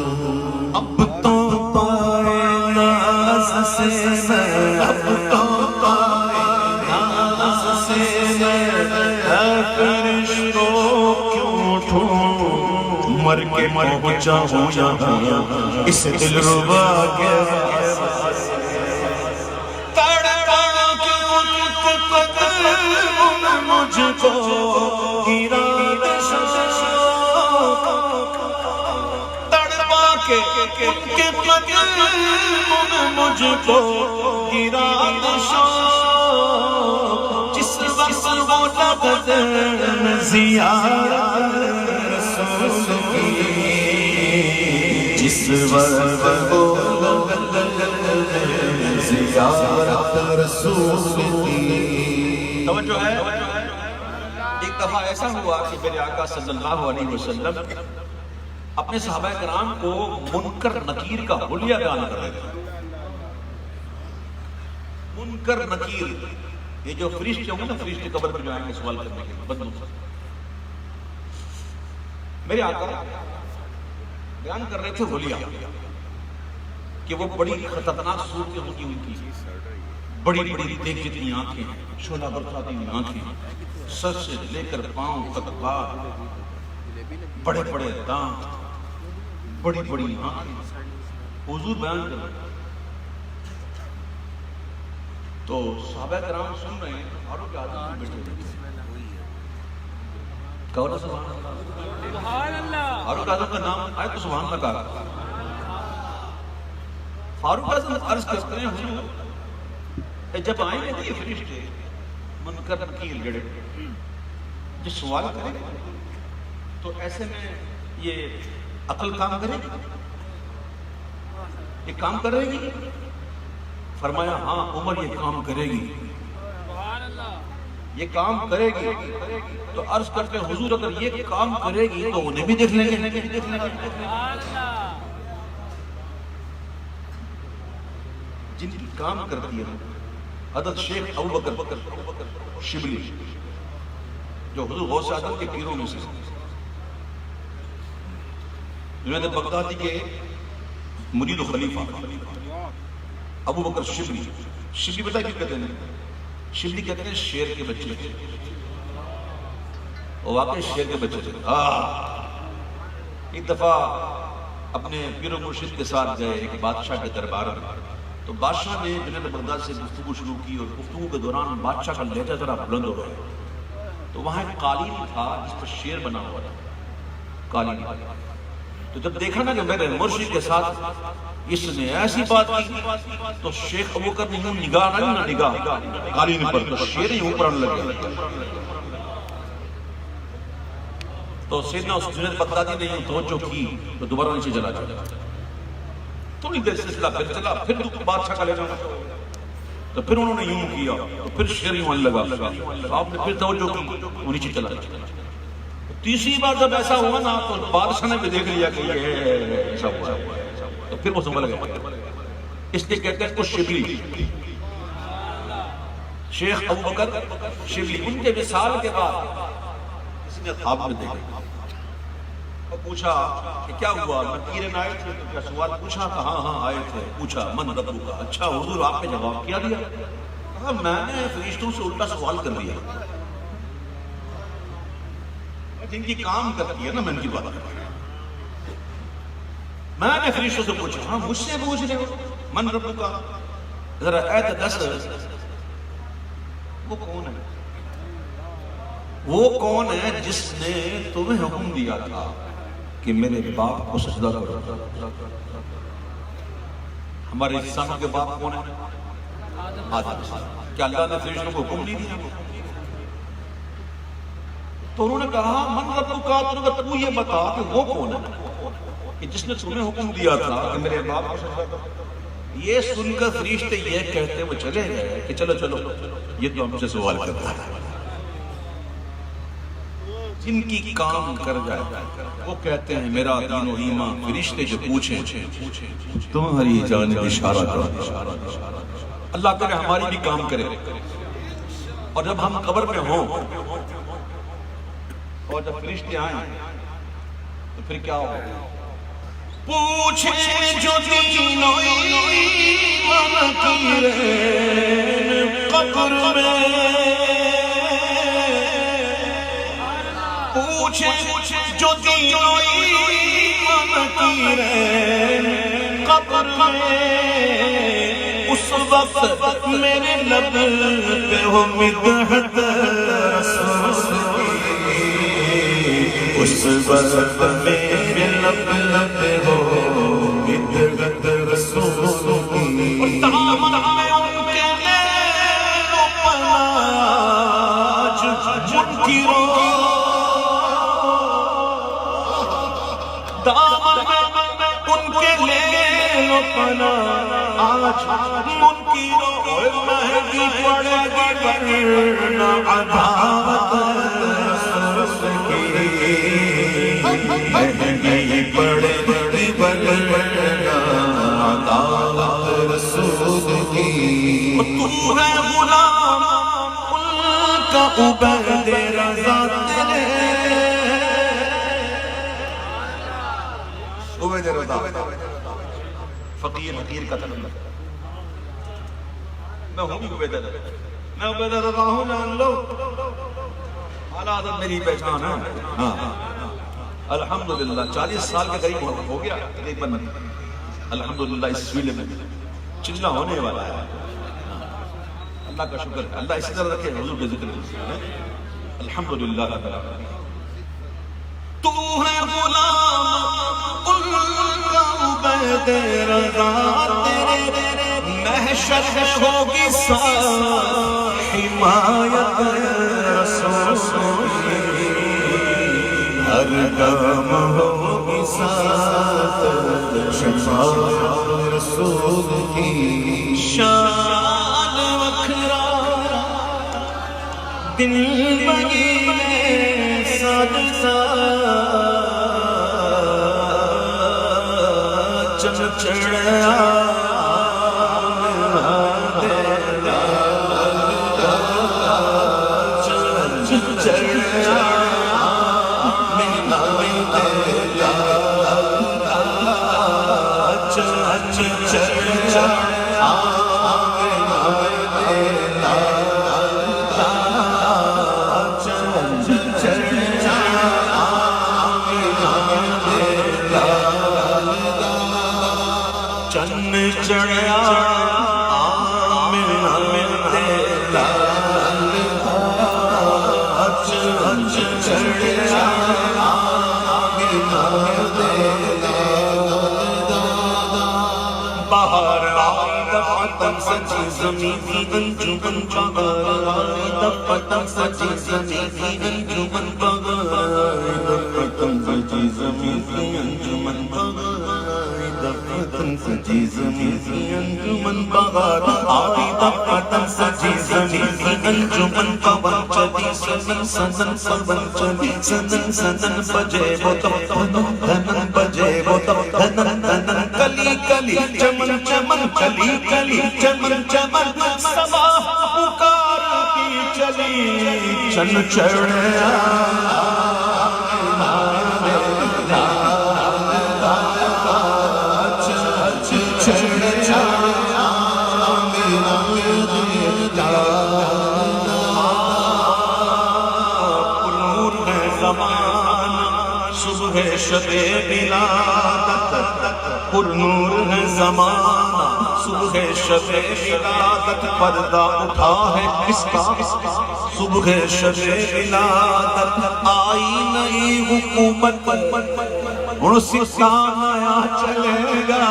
اب تو پائے ناز سے میں، اب تو پائے ناز سے میں فرشتوں کیوں اٹھوں، مر کے پہنچا ہوں یہاں اس دلربا کے تڑپا کے ان قدموں میں مجھ کو گرا دے شوق، تڑپا کے ان کے قدموں میں مجھ کو گرا دے شوق، جس وقت وہ لگتے میں زیارت رسول کی، جس وقت وہ زیارت رسول کی۔ توجہ ہے، ایک دفعہ ایسا ہوا کہ میرے آقا صلی اللہ علیہ وسلم اپنے صحابہ کرام کو منکر نکیر کا حلیہ بیان کر رہے تھے. منکر نکیر، یہ جو فرشتے ہوں گے نا، فرشتے قبر پہ جو آئیں گے سوال کرنے کے لیے بندوں سے، میرے آقا بیان کر رہے تھے حلیہ کہ وہ بڑی خطرناک صورتیں ہوتی ان کی، بڑی بڑی دیکھ جتنی آنکھیں، شعلہ برساتی ہوئی آنکھیں، سر سے لے کر پاؤں تک بال، بڑے بڑے دانت، بڑی بڑی آنکھیں. حضور بیان کر رہے ہیں تو صحابہ کرام سن رہے ہیں. فاروق اعظم بیٹھے ہوئے کہو نا سبحان اللہ. فاروق اعظم کا نام آئے تو سبحان اللہ کہا. فاروق اعظم عرض کرتے ہیں حضور جب آئیں گے یہ فرشتے منکر نکیر جڑے جو سوال کریں تو ایسے میں یہ عقل کام کرے گی، یہ کام کرے گی؟ فرمایا ہاں عمر یہ کام کرے گی، یہ کام کرے گی. تو عرض کرتے ہیں حضور اگر یہ کام کرے گی تو انہیں بھی دیکھ لیں گے. جن کی کام کرتی ہے حضرت شیخ ابوبکر شبلی جو حضور غوث اعظم کے پیروں میں سے، جنید بغدادی کے مرید و خلیفہ ابوبکر شبلی. شبلی بتا کیا کہتے ہیں؟ شبلی کہتے ہیں شیر کے بچے. وہ واقعی شیر کے بچے تھے. ایک دفعہ اپنے پیر و مرشد کے ساتھ گئے ایک بادشاہ کے دربار میں، تو بادشاہ نے جنید بغداد سے گفتگو شروع کی اور گفتگو کے دوران بادشاہ کا لہجہ ذرا بلند ہو گیا. تو وہاں ایک قالین تھا جس پر شیر بنا ہوا تھا، قالین. تو جب دیکھا نا کہ میرے مرشد کے ساتھ اس نے ایسی بات کی تو شیخ ابوبکر نے نگاہ نہ نگاہ قالین پر، تو شیر ہی اوپر آنے لگ گیا. تو سیدنا اس جنید بغدادی نے یوں توجہ کی تو دوبارہ نیچے چلا گیا. تھوڑی دیر سلسلہ پھر چلا، پھر بادشاہ کا لے جانا، تو پھر انہوں نے یوں کیا تو پھر شیر یوں آنے لگا. آپ نے پھر توجہ کی، وہ نیچے چلا گیا. تیسری بار جب ایسا ہوا نا تو بادشاہ نے بھی دیکھ لیا کہ یہ ایسا ہوا ہے، تو پھر وہ سنبھل گیا. اس لیے کہتے ہیں اس کو شبلی، شیخ ابوبکر شبلی. ان کے وصال کے بعد کسی نے خواب میں دیکھا اور پوچھا کہ کیا ہوا، نکیریں آئے تھے؟ کیا سوال پوچھا؟ کہا ہاں آئے تھے. پوچھا من ربک؟ اچھا حضور آپ نے جواب کیا دیا؟ کہا میں نے فرشتوں سے الٹا سوال کر لیا. جن کی کام کرتی ہے نا میں ان کی بات کرتا ہوں. میں نے فرشتوں سے پوچھا، ہاں مجھ سے پوچھ رہے ہو من ربک کا؟ ذرا اے دس وہ کون ہے؟ وہ کون ہے جس نے تمہیں حکم دیا تھا کہ میرے باپ کو سجدہ کرو؟ ہمارے انسانوں کے باپ کون ہے؟ آدم. کیا اللہ نے فرشتوں کو حکم نہیں دیا؟ تو انہوں نے کہا من ربک کا، تو یہ بتا کہ وہ کون ہے کہ جس نے تمہیں حکم دیا تھا کہ میرے باپ کو سجدہ کرو؟ یہ سن کر فرشتے یہ کہتے وہ چلے گئے کہ چلو چلو یہ تو ہم سے سوال کرتا ہے. جن کی کام کر جائے وہ کہتے ہیں میرا دین و ایمان. فرشتے جو پوچھیں تمہاری جانب اشارہ کرو. اللہ کرے ہماری بھی کام کرے. اور جب ہم قبر میں ہوں اور جب فرشتے آئیں تو پھر کیا ہوگا؟ پوچھیں جو دین و ایمان کی رین قبر میں، پوچھیں جو دین و ایمان کی رین قبر میں، اس وقت میرے لب پہ ہو مدحت رسول کی، اس وقت میرے لب پہ ہو مدحت رسول کی. دامن میں ان کے لے لو پناج منکروں، دامن میں ان کے لے لو پناہ آج منکروں. مہنگی پڑے گی ورنہ عداوت رسول کی، مہنگی پڑے تو ہے غلام ان کا عبید رضا تیرے عبید رضا فقیر کا تنظر میں ہوں بھی عبید رضا میں عبید رضا ہوں جان لو حالات میری پہچان ہے الحمدللہ 40 سال کے قریب ہو گیا تقریباً الحمدللہ اس فیلڈ میں چلنا ہونے والا ہے اللہ کا شکر ہے اللہ اسی طرح رکھے حضور کے ذکر الحمدللہ تو ہے غلام ان کا عبید رضا تیرے محشر ہوگی حمایت رسول ہر دم ہوگی ساتھ شفاعت رسول کی شان وکھرا دل مہینے ساتھ چل چڑھا سچی زمین کی انجمن بغائی دفتن سچی زمین کی انجمن بغائی دفتن سچی زمین کی انجمن بغائی دفتن سچی زمین کی انجمن بغائی دفتن سچی زمین کی انجمن پون چلی سنن سنن سنن چلی سنن سنن بجے وہ تب دھنن بجے وہ تب دھنن دھنن کلی کلی چمن چمن کلی کلی چمن چمن سبا پکارتی چلی چن چڑھا شب ولادت پر نور ہے زمانہ صبح شب ولادت پردہ اٹھا ہے کس کا صبح شب ولادت آئی نئی حکومت ہن سکان آیا چلے گا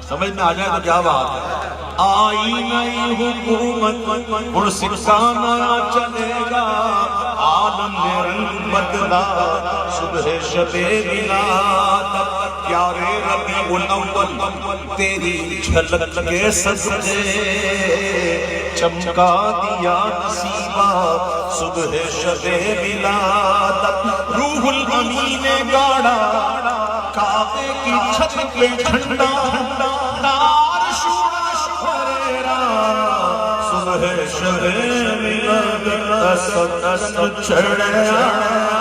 سمجھ میں آ جائے تو کیا بات ہے آئی نئی حکومت ہن سکان آیا چلے گا عالم نے رنگ بدلا صبح شب ولادت پیارے ربیع الاول تیری جھلک کے صدقے چمکا دیا نصیبہ صبح شب ولادت روح الامین نے گاڑا کعبے کی چھت پہ جھنڈا تار شورا شہریرا صبح شب ولادت سد چڑھا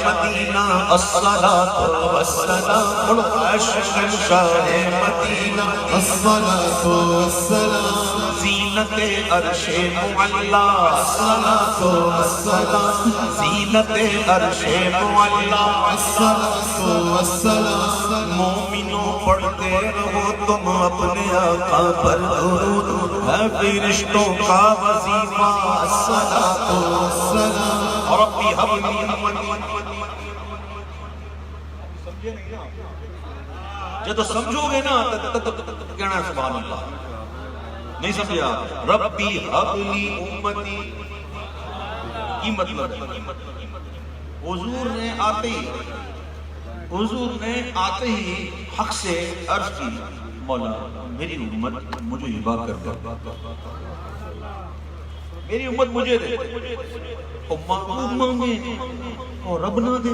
مدینہ الصلاة والسلام بولو شہنشاہ مدینہ الصلاة والسلام زینت عرش معلا الصلاة والسلام زینت عرش معلا الصلاة والسلام مومنوں پڑھتے رہو تم اپنے آقا پر درود ہے فرشتوں کا وظیفہ الصلاة والسلام ربی حب جب سمجھو گے نا تو کہنا ہے سبحان اللہ نہیں سمجھا ربی حبلی امتی کی مطلب ہے حضور نے آتے ہی حضور نے آتے ہی حق سے عرض کی مولا میری امت مجھے ہبا کر دے، میری امت مجھے دے، محبوب مانگے اور رب نہ دے۔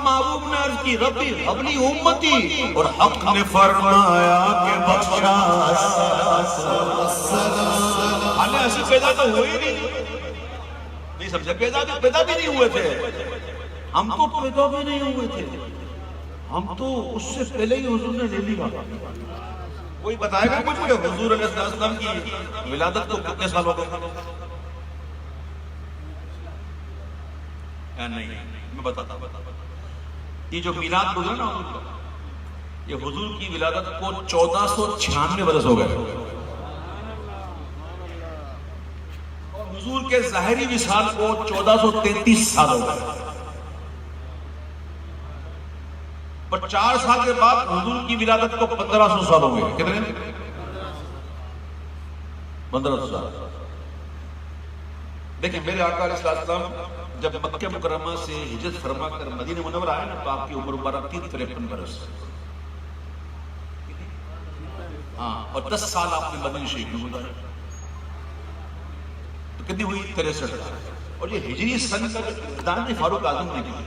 محبوب نے عرض کی ربی حبلی امتی، اور حق نے فرمایا کہ بخشا۔ حالے ایسی پیدا تو ہوئی نہیں سمجھے، پیدا بھی نہیں ہوئے تھے، ہم تو پیدا بھی نہیں ہوئے تھے، ہم تو اس سے پہلے ہی حضور نے لے لیا۔ کوئی بتائے گا مجھے حضور علیہ السلام کی ولادت کو کتنے سال ہو گئے؟ نہیں میں بتاتا ہوں، یہ جو میلاد گزرا نا حضور کا، یہ حضور کی ولادت کو 1496 برس ہو گئے، حضور کے ظاہری وصال کو 1433 سال ہو گئے، اور 4 سال کے بعد حضور کی ولادت کو 1500 سال ہو گئے۔ کتنے؟ 1500 سال۔ دیکھیں میرے آقا علیہ السلام جب مکہ مکرمہ سے ہجرت فرما کر مدینہ منورہ آئے نا تو آپ کی عمر مبارک تھی 53 برس، اور 10 سال آپ نے مدینہ شریف میں گزارے، تو کتنی ہوئی؟ 63 سال۔ اور یہ ہجری سن کا جو ابتداء فاروق اعظم نے کیا،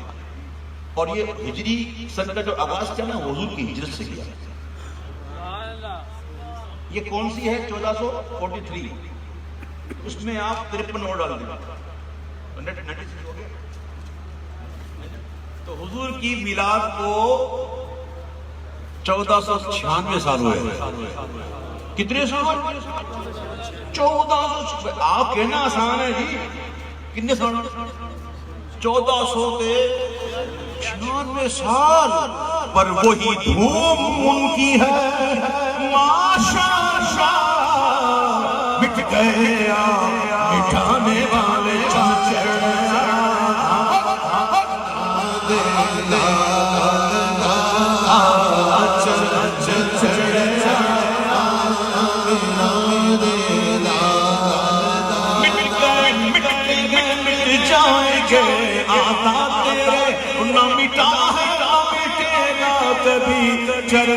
اور یہ ہجری سن کا جو آغاز کیا نا حضور کی ہجرت سے کیا۔ یہ کون سی ہے؟ 1443، اس میں آپ 53 اور ڈال دیں، 196 ہو گیا۔ تو حضور کی میلاد کو 1496 سال ہوئے۔ کتنے سال ہوئے؟ 1400۔ آپ کہنا آسان ہے جی، کتنے سال؟ 1496 سال، پر وہی دھوم ان کی ہے ماشاءاللہ، مٹ گیا مٹھانے والے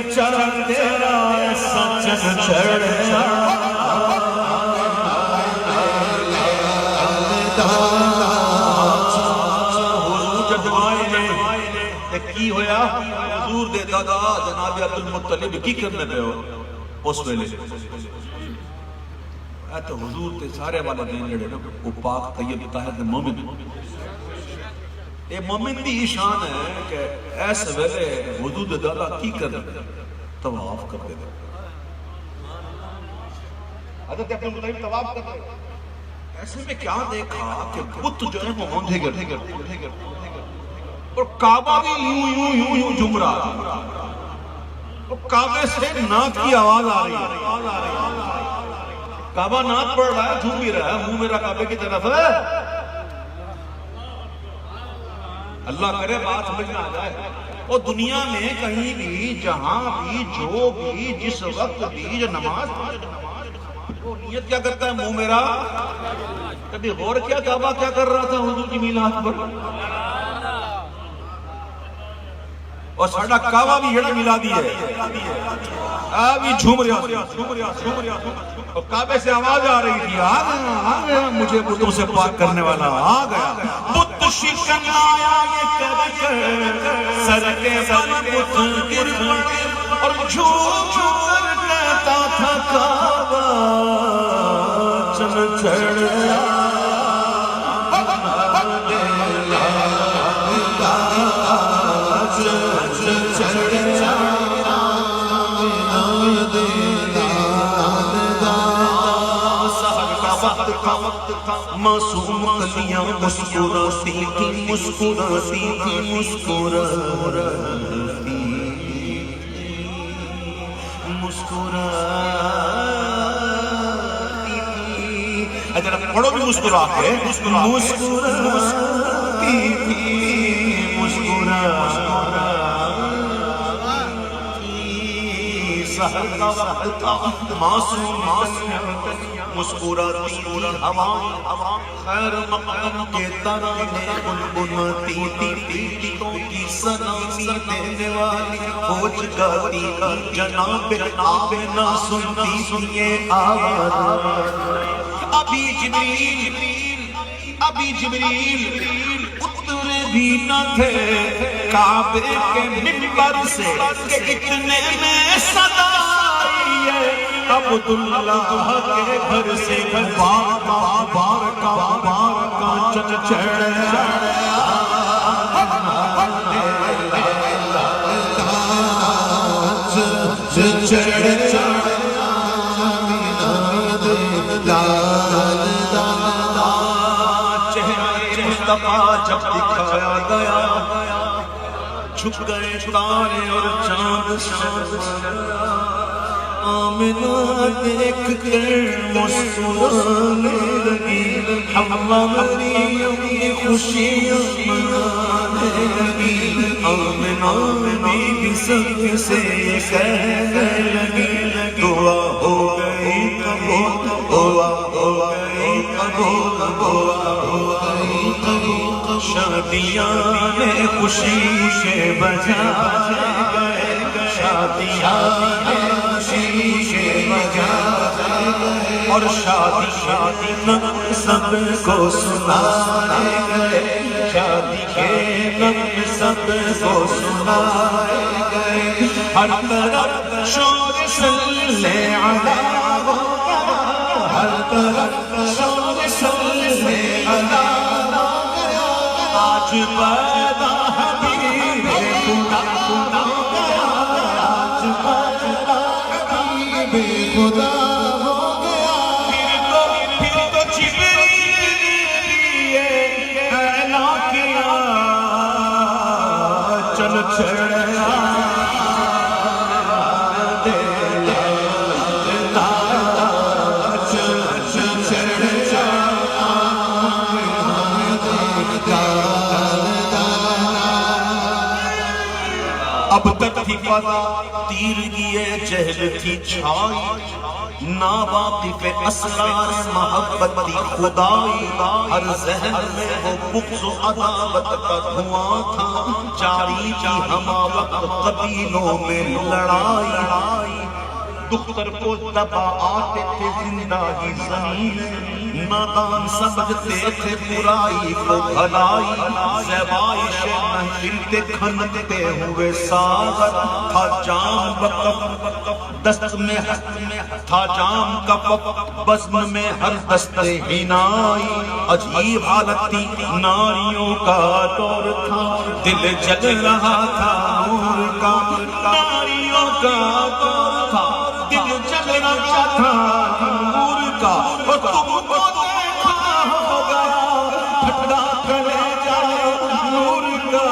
چر تیرا سچ چڑھا۔ حضور جب آئے کی ہویا؟ حضور دے دادا جناب عبد المطلب کی کرنے پہ ہو اس ویلے تو حضور تے سارے والے دین جڑے نا وہ پاک طیب طاہر دے مومن، یہ مومن دی شان ہے کہ ایس ویلے حضور دے دادا کی کرنے طواف کرتے تھے۔ حضرت عبد المطلب طواف کرتے ایسے میں کیا دیکھا کہ بت جو ہے وہ اوندھے گر اور کعبہ بھی یوں جھوم رہا، اور کعبے سے نعت کی آواز آ رہی ہے، کعبہ نعت پڑھ رہا ہے، جھوم بھی رہا ہے، منہ میرا کعبے کی طرف ہے۔ اللہ کرے بات سمجھ میں آ جائے۔ اور دنیا میں کہیں بھی جہاں بھی جو بھی جس وقت بھی جو نماز وہ نیت کیا کرتا ہے؟ منہ میرا۔ کبھی غور کیا کعبہ کیا کر رہا تھا حضور کی میلاد پر؟ اور ساڑھا کعبہ بھی ہیڑا میلادی ہے، ابھی جھوم رہا، اور کعبے سے آواز آ رہی تھی، آ گیا مجھے بتوں سے پاک کرنے والا آ گیا۔ بت شکن آیا یہ کر سر کے بل بت گر پڑے، اور جھوم کر کہتا تھا کعبہ چل چڑھا۔ معصوم کلیاں مسکراتی تھی، مسکراتی تھی، مسکراتی تھی۔ اگر پڑھو بھی مسکرا کے، مسکراتی تھی، مسکراتی سحر کا وقت تھا، معصوم مسکراتی ہوائیں خیر مقدم کے ترانے گنگناتی تھی، کی سلامی دینے والی فوج گاتی جناب آمنہ سنتی یہ آواز۔ ابھی جبریل اترے بھی نہ تھے کعبے کے منبر سے کہ اتنے میں صدا آئی ہے عبداللہ کے گھر سے بار کا چچ چڑھے مصطفیٰ جب دکھایا گیا جھک گئے تارے اور چاند آمنہ دیکھ کر مسکرانے لگی، حوا مریم کی خوشیاں منانے لگی، آمنہ بھی سب سے کہنے لگی دعا ہو گئی قبول، دعا ہو گئی قبول، دعا ہو گئی قبول، شادیاں میں خوشی کے بجائے گئے، شادیاں میں خوشی کے بجائے گئے، اور شادی نغم سب کو سنائے گئے، شادی کے نغم سب کو سنائے گئے، ہر طرف شور صلی علیہ ہو گیا، ہر طرف شور صلی علیہ ہو گیا، آج پیدا حبیب خدا ہو گیا، آج پیدا حبیب خدا ہو گیا، پھر تو جبریل نے بھی اعلان کیا چل چڑھا اب تک تھی فضا تیرگی جہل تھی چھائی، ناواقف اسرار محبت تھی خدائی، ہر ذہن میں وہ بغض و عداوت کا دھواں تھا، جاری تھی ہما وقت قبیلوں میں لڑائی، دختر کو دبا آتے تھے زندہ ہی زمین، نادان سمجھتے تھے برائی کو بھلائی، زیبائش محفل پہ کھنتے ہوئے ساغر، تھا جام وقف دست میں تھا جام کا بزم میں ہر دست ہنائی، عجیب حالت تھی ناریوں کا دور تھا، دل جل رہا تھا نور کا، ناریوں کا دور تھا، دل جل رہا تھا نور کا، اور تم کو دیکھا ہوگا پھٹا کھلے جائے نور کا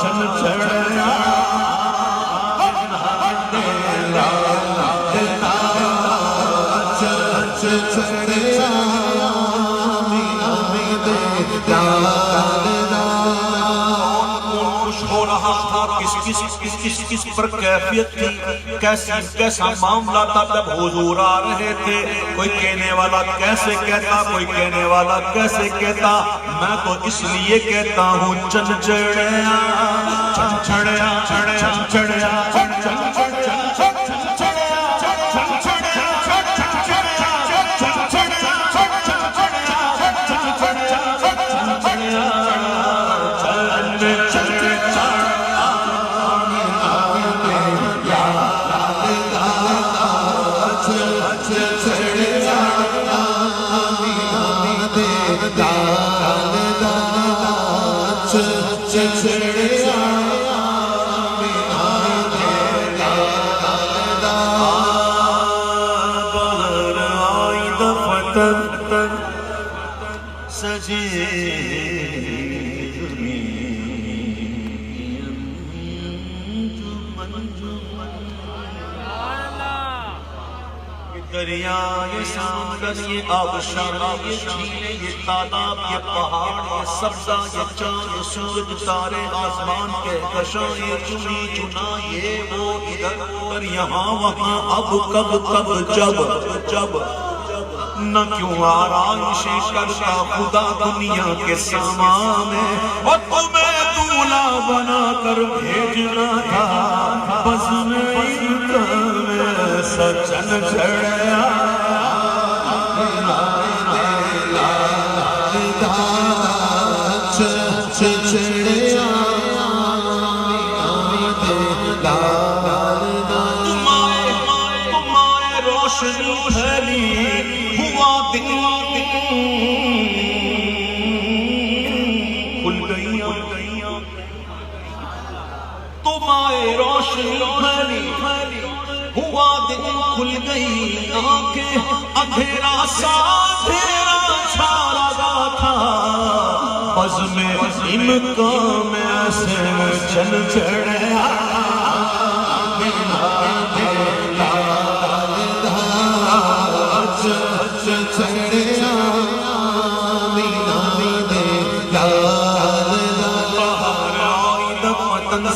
چل چڑھا ہو رہا تھا، کس پر کیفیت تھی، کیسا معاملہ تھا جب حضور آ رہے تھے، کوئی کہنے والا کیسے کہتا، کوئی کہنے والا کیسے کہتا، میں تو اس لیے کہتا ہوں چل چڑھیا چل چڑھیا چل چڑھیا چل چڑھیا دریائے سامدن، یہ آبشار، یہ جھیلیں، یہ تالاب، یہ پہاڑ، یہ سبزہ، یہ چاند، یہ سورج، تارے، آسمان کے کشاں، یہ چنی چنا، یہ وہ ادھر ادھر یہاں وہاں، اب کب کب جب نہ کیوں آرائشیں کرتا خدا دنیا کے سامان میں، اور تمہیں دولہا بنا کر بھیجنا تھا، بس میں سچن چھڑیا تمہارے روشنی پھیلی ہوا دن کھل گئیاں، تمہارے روشنی پھیلی ہوا دن کھل گئی، آنکھیں اندھیرا سا اندھیرا چھا لگا تھا، بزم امکان میں ایسے چل چڑھیا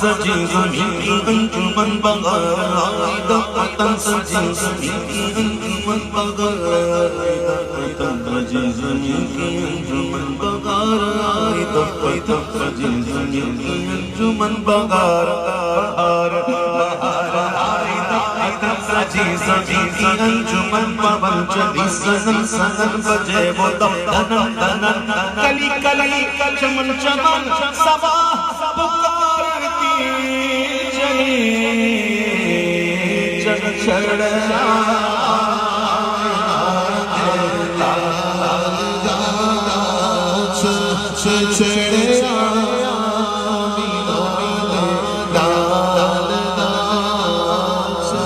سجی زمین کی انجمن بغیر آئی دفتن، سجی زمین کی انجمن بغیر آئی دفتن، سجی زمین کی انجمن بغیر آئی دفتن، سجی زمین کی انجمن بغیر آئی دفتن، سجی زمین کی انجمن بغیر چلی سنن سنن بجے وہ دفتن دنن، کلی کلی چمن چمن سبا چل چھڑیا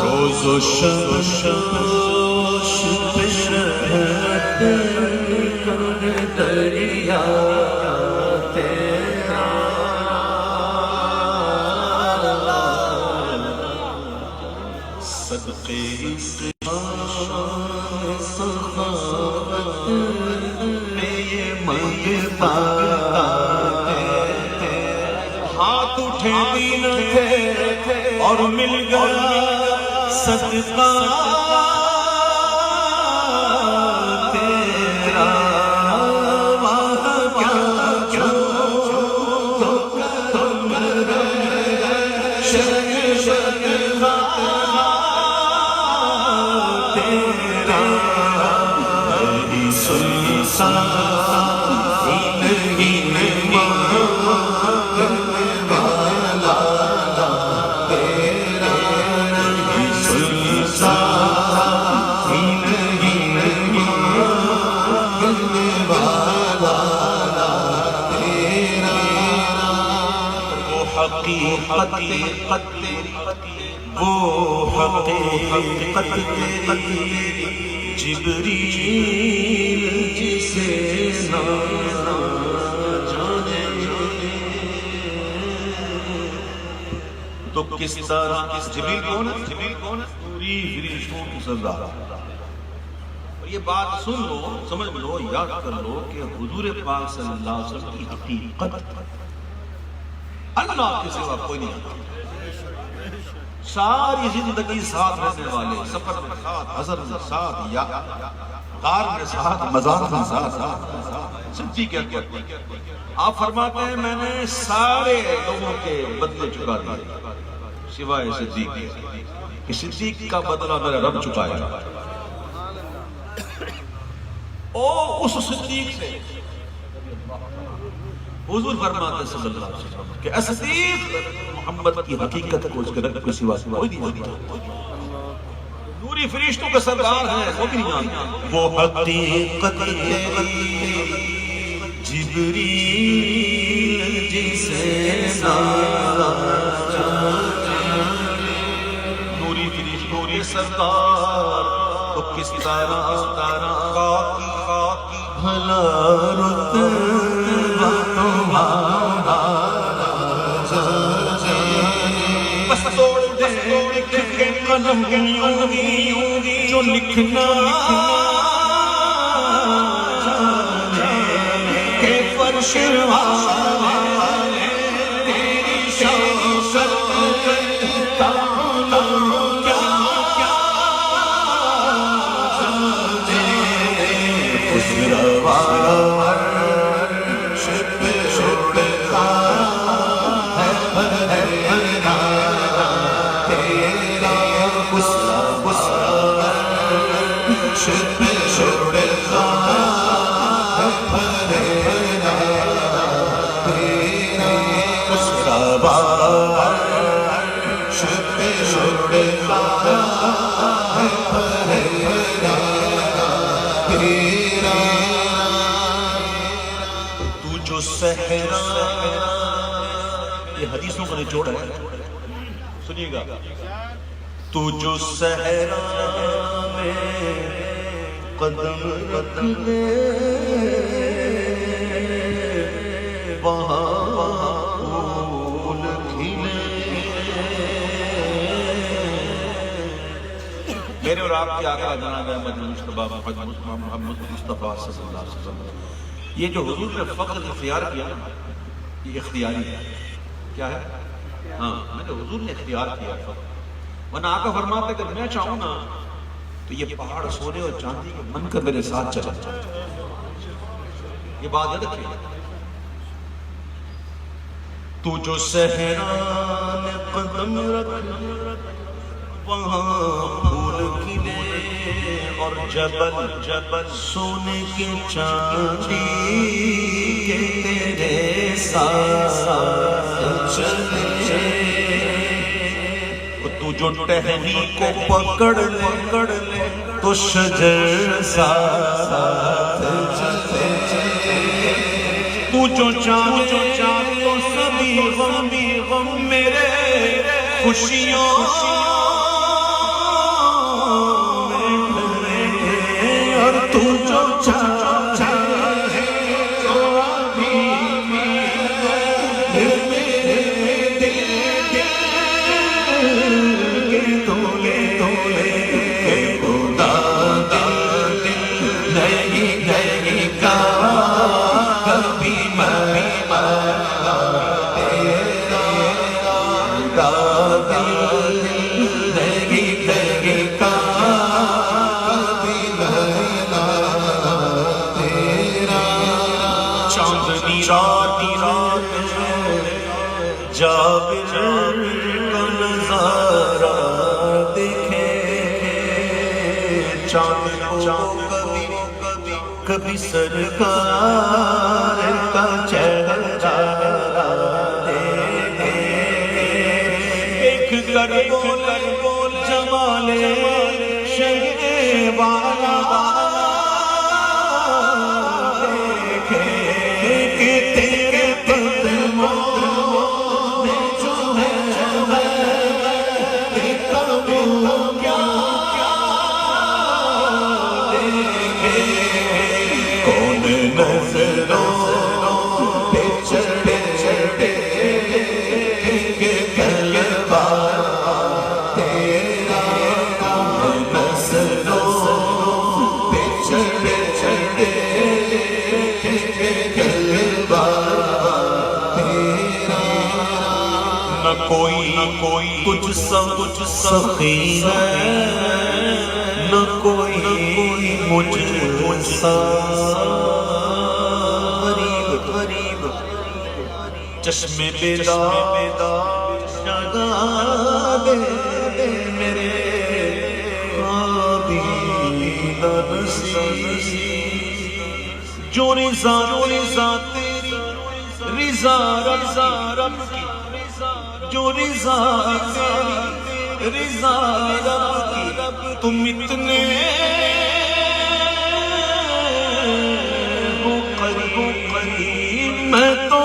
روز و شب پیش رہتے کر دریا صدقے سخاوت میں یہ منگتا، ہاتھ اٹھے دین تھے اور مل گیا صدقہ تیرا، واہ کیا کیوں تم وہ حقیقت تیری جبریل جسے نہ جانے، تو کس طرح جبریل کون ہے؟ جبریل کون ہے؟ پوری فرشتوں کی سردار۔ اور یہ بات سن لو، سمجھ لو، یاد کر لو کہ حضور پاک صلی اللہ علیہ وسلم کی حقیقت اللہ کے سوا کوئی نہیں آتا، ساری زندگی ساتھ رہنے والے، سفر میں ساتھ، حضر میں ساتھ، یا غار میں ساتھ، مزار میں ساتھ، صدیق اکبر۔ آپ فرماتے ہیں میں نے سارے لوگوں کے بدلے چکا دیے سوائے صدیق کہ صدیق کا بدلہ میرا رب چکایا۔ او اس صدیق سے حضور فرماتے صلی اللہ علیہ وسلم کہ صدیق محمد کی حقیقت کو اس کے رب کے سوا کوئی نہیں جانتا، نوری فرشتوں کے سردار ہیں، وہ بھی نہیں جانتا۔ وہ حقیقت تیری جبریل جسے نہ جانے، نوری فرشتوں کے سردار تو کس طرح خاکی بھلا رتبہ تمہارا بس توڑ دے قلم جو لکھنا کہ فرش والے تیری شوقت یہ حدیثوں کا نچوڑ ہے، سنیے گا. تو جو صحرا میں قدم رکھ لے وہاں پھول کھلے. میرے اور آپ کے آقا جناب احمد مصطفیٰ محمد مصطفیٰ صلی اللہ علیہ وسلم، یہ جو حضور نے فقر اختیار کیا نا، یہ اختیاری ہے. کیا ہے؟ ہاں، میں نے حضور نے اختیار کیا فقر. ورنہ آقا فرماتے کہ میں چاہوں نا تو یہ پہاڑ سونے اور چاندی کے من کر میرے ساتھ چلا جائے. یہ بات یاد رکھیے. تو جو صحرا میں قدم رکھ وہاں پھول کھلے اور جبل سونے کے چاندی کے تیرے ساتھ چلے. تو جو ٹہنی کو پکڑ لے تو شجر ساتھ چلے. تو جو چاہے تو سبھی غم میرے خوشیوں اور تو جو چاہے تو ابھی میرے دل کے تولے خدا دل نہیں کا کبھی میں تیرا دل نہیں کا جابر کا نظارہ دیکھے. چاند کو کبھی سرکار کا چہرہ دیکھے. دیکھ کر بول جمال شہر والا دیکھے کہ تیرے قدموں کوئی کچھ سخی ہے نہ کوئی مجھ سا غریب. چشمے بیدار جگا دے میرے جو رضا تیری رضا رب کی جو رضا رب کی تم اتنے ہو قریب میں تو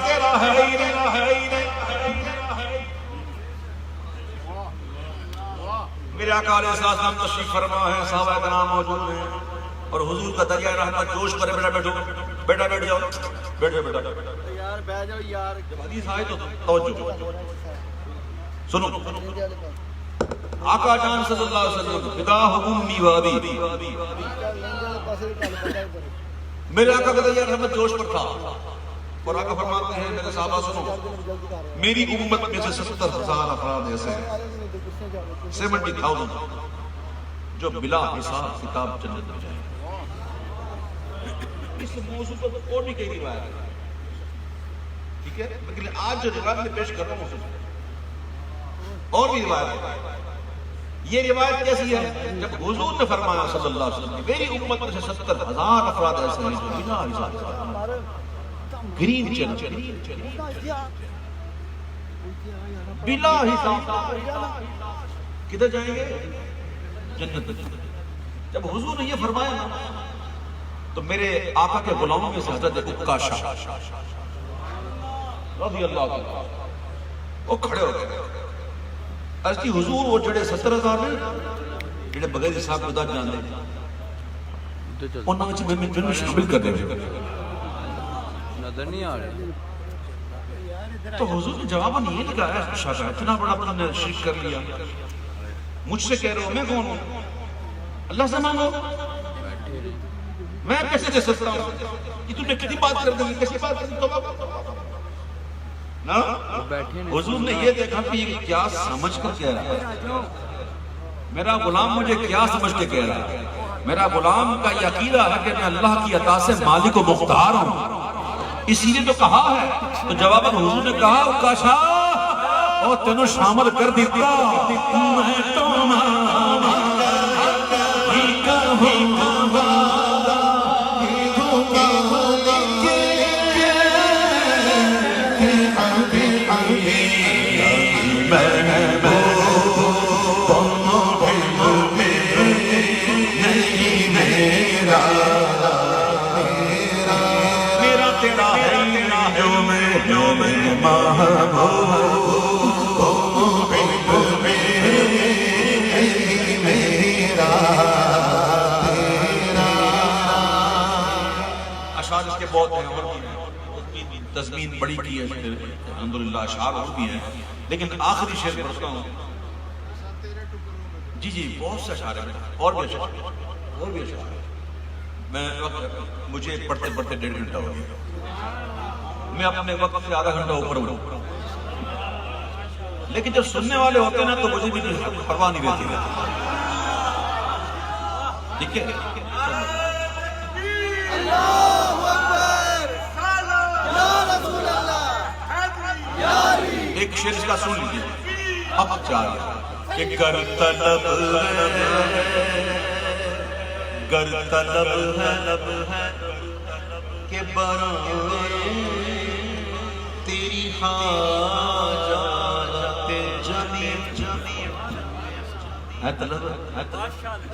تیرا ہے ہی نہیں. میرے آقا علیہ السلام تشریف فرما ہے، صحابہ کرام موجود ہیں اور حضور کا دریا رحمت جوش پر بیٹا بیٹھو، بیٹا بیٹھ جاؤ، بیٹھ جاؤ بیٹا یار بیٹھ جاؤ یار. جب حدیث آئے تو توجہ سنو. آقا جان صلی اللہ علیہ وسلم فداہ امی و ابی، میرے آقا کا دریا رحمت جوش پر تھا اور آقا فرماتے ہیں میرے صحابہ سنو، میری امت میں سے 70,000 افراد ایسے ہیں 70,000 جو بلا حساب کتاب جنت میں جائیں. اس موضوع پر اور بھی کئی روایت ہے، ٹھیک ہے، لیکن آج جو روایت میں پیش کر رہا ہوں اور بھی روایت ہے. یہ روایت کیسی ہے؟ جب حضور نے فرمایا صلی اللہ علیہ وسلم میری امت میں سے 70,000 افراد ایسے ہیں جو بلا حساب گرین جنت بلا حساب کدھر جائیں گے؟ جنت. جب حضور نے یہ فرمایا نا تو میرے آقا کے غلاموں میں سے حضرت عکاشہ رضی اللہ عنہ وہ کھڑے ہو گئے. عرض کی حضور وہ جڑے 70,000 نے جڑے بغیر حساب کتاب جاندے انہاں وچ میں شامل کر دے نظر نہیں آ رہے. تو حضور نے جواب نہیں لگایا شاہ اتنا بڑا تم نے شرک کر لیا، مجھ سے کہہ رہے ہو میں کون ہوں؟ اللہ سے مانگو، میں کیسے دے سکتا ہوں؟ کہ تم نے کتنی بات کر دی، کیسی بات کر دی توبہ نا. حضور نے یہ دیکھا کہ یہ کیا سمجھ کر کہہ رہا ہے، میرا غلام مجھے کیا سمجھ کے کہہ رہا ہے. میرا غلام کا یہ عقیدہ ہے کہ میں اللہ کی عطا سے مالک و مختار ہوں، اسی لیے تو کہا ہے. تو جواباً حضور نے کہا عکاشہ اور تینوں شامل کر دیتا میں تو اشعار اس کے بہت ہیں اور بھی تضمین بڑی کی ہے الحمدللہ، اشعار اور بھی ہیں، لیکن آخری شعر پڑھتا ہوں. جی جی بہت سے اشعار ہیں اور بھی اشعار ہیں. میں مجھے پڑھتے پڑھتے 1.5 گھنٹہ ہو گیا، میں اپنے وقت سے آدھا گھنٹہ اوپر ہوں، لیکن جب سننے والے ہوتے ہیں نا تو مجھے بھی پرواہ نہیں رہتی. ٹھیک ہے، ایک شعر اس کا سن لیجیے اب چاہیے کہ گر طلب ہے کہ برائے تیری حاجات جمی ہے طلب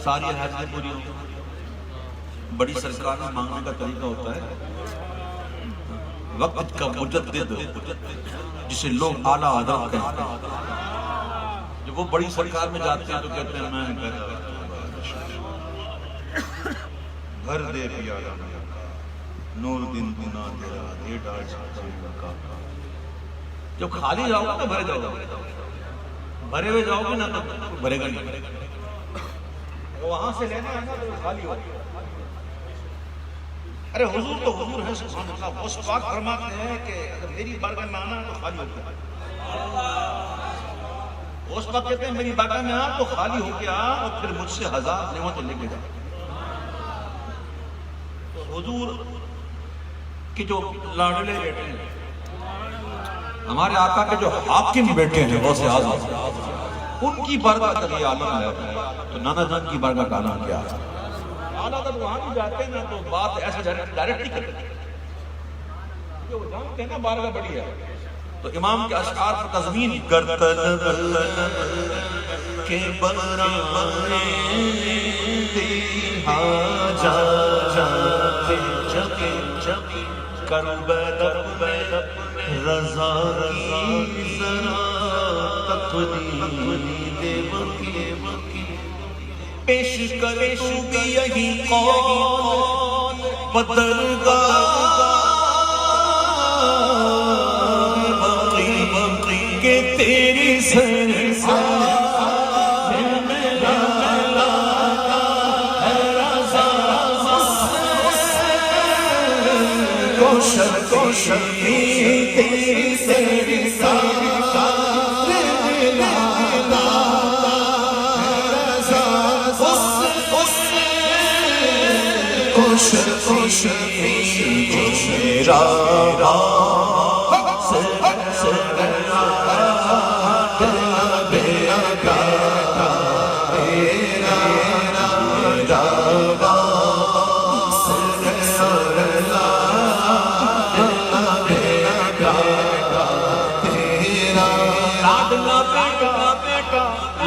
ساری حاجتیں پوری ہوں. بڑی سرکار میں مانگنے کا طریقہ ہوتا ہے وقت کا مجدد جسے لوگ اعلیٰ حضرت کہتے ہیں. جب وہ بڑی سرکار میں جاتے ہیں تو کہتے ہیں میں گھر دے پیارا نور دن گنا تیرا دے ڈال کا. جب خالی جاؤ گے تو بھرے جاؤ گے، بھرے ہوئے جاؤ گے نا تو بھرے گا نہیں. وہاں سے لینا ہے نا تو خالی ہو. ارے حضور تو حضور ہے سبحان اللہ. اس پاک فرماتے ہیں کہ اگر میری بارگاہ میں آنا تو خالی ہو گیا. اس وقت کہتے ہیں میری بارگاہ میں آ تو خالی ہو گیا اور پھر مجھ سے 1000 نعمتیں لے کے جا. تو حضور کے جو لاڈلے بیٹے ہیں، ہمارے آقا کے جو حاکم بیٹے ہیں غوث اعظم، ان کی بارگاہ کا یہ عالم ہے. تو نانا جان کی بارگاہ کا عالم کیا ہے؟ اعلیٰ تک وہاں بھی جاتے ہیں نا تو بات ایسے ڈائریکٹ نہیں کرتے، وہ جانتے ہیں نا بارگاہ بڑی ہے. تو امام کے اشعار پر تضمین گر طلب کے برائے تیری حاجات جمی کربلا رضا کی ذرا تقدیر وقی پیش کر تو بھی یہی قول بدرگاہ کہ تیری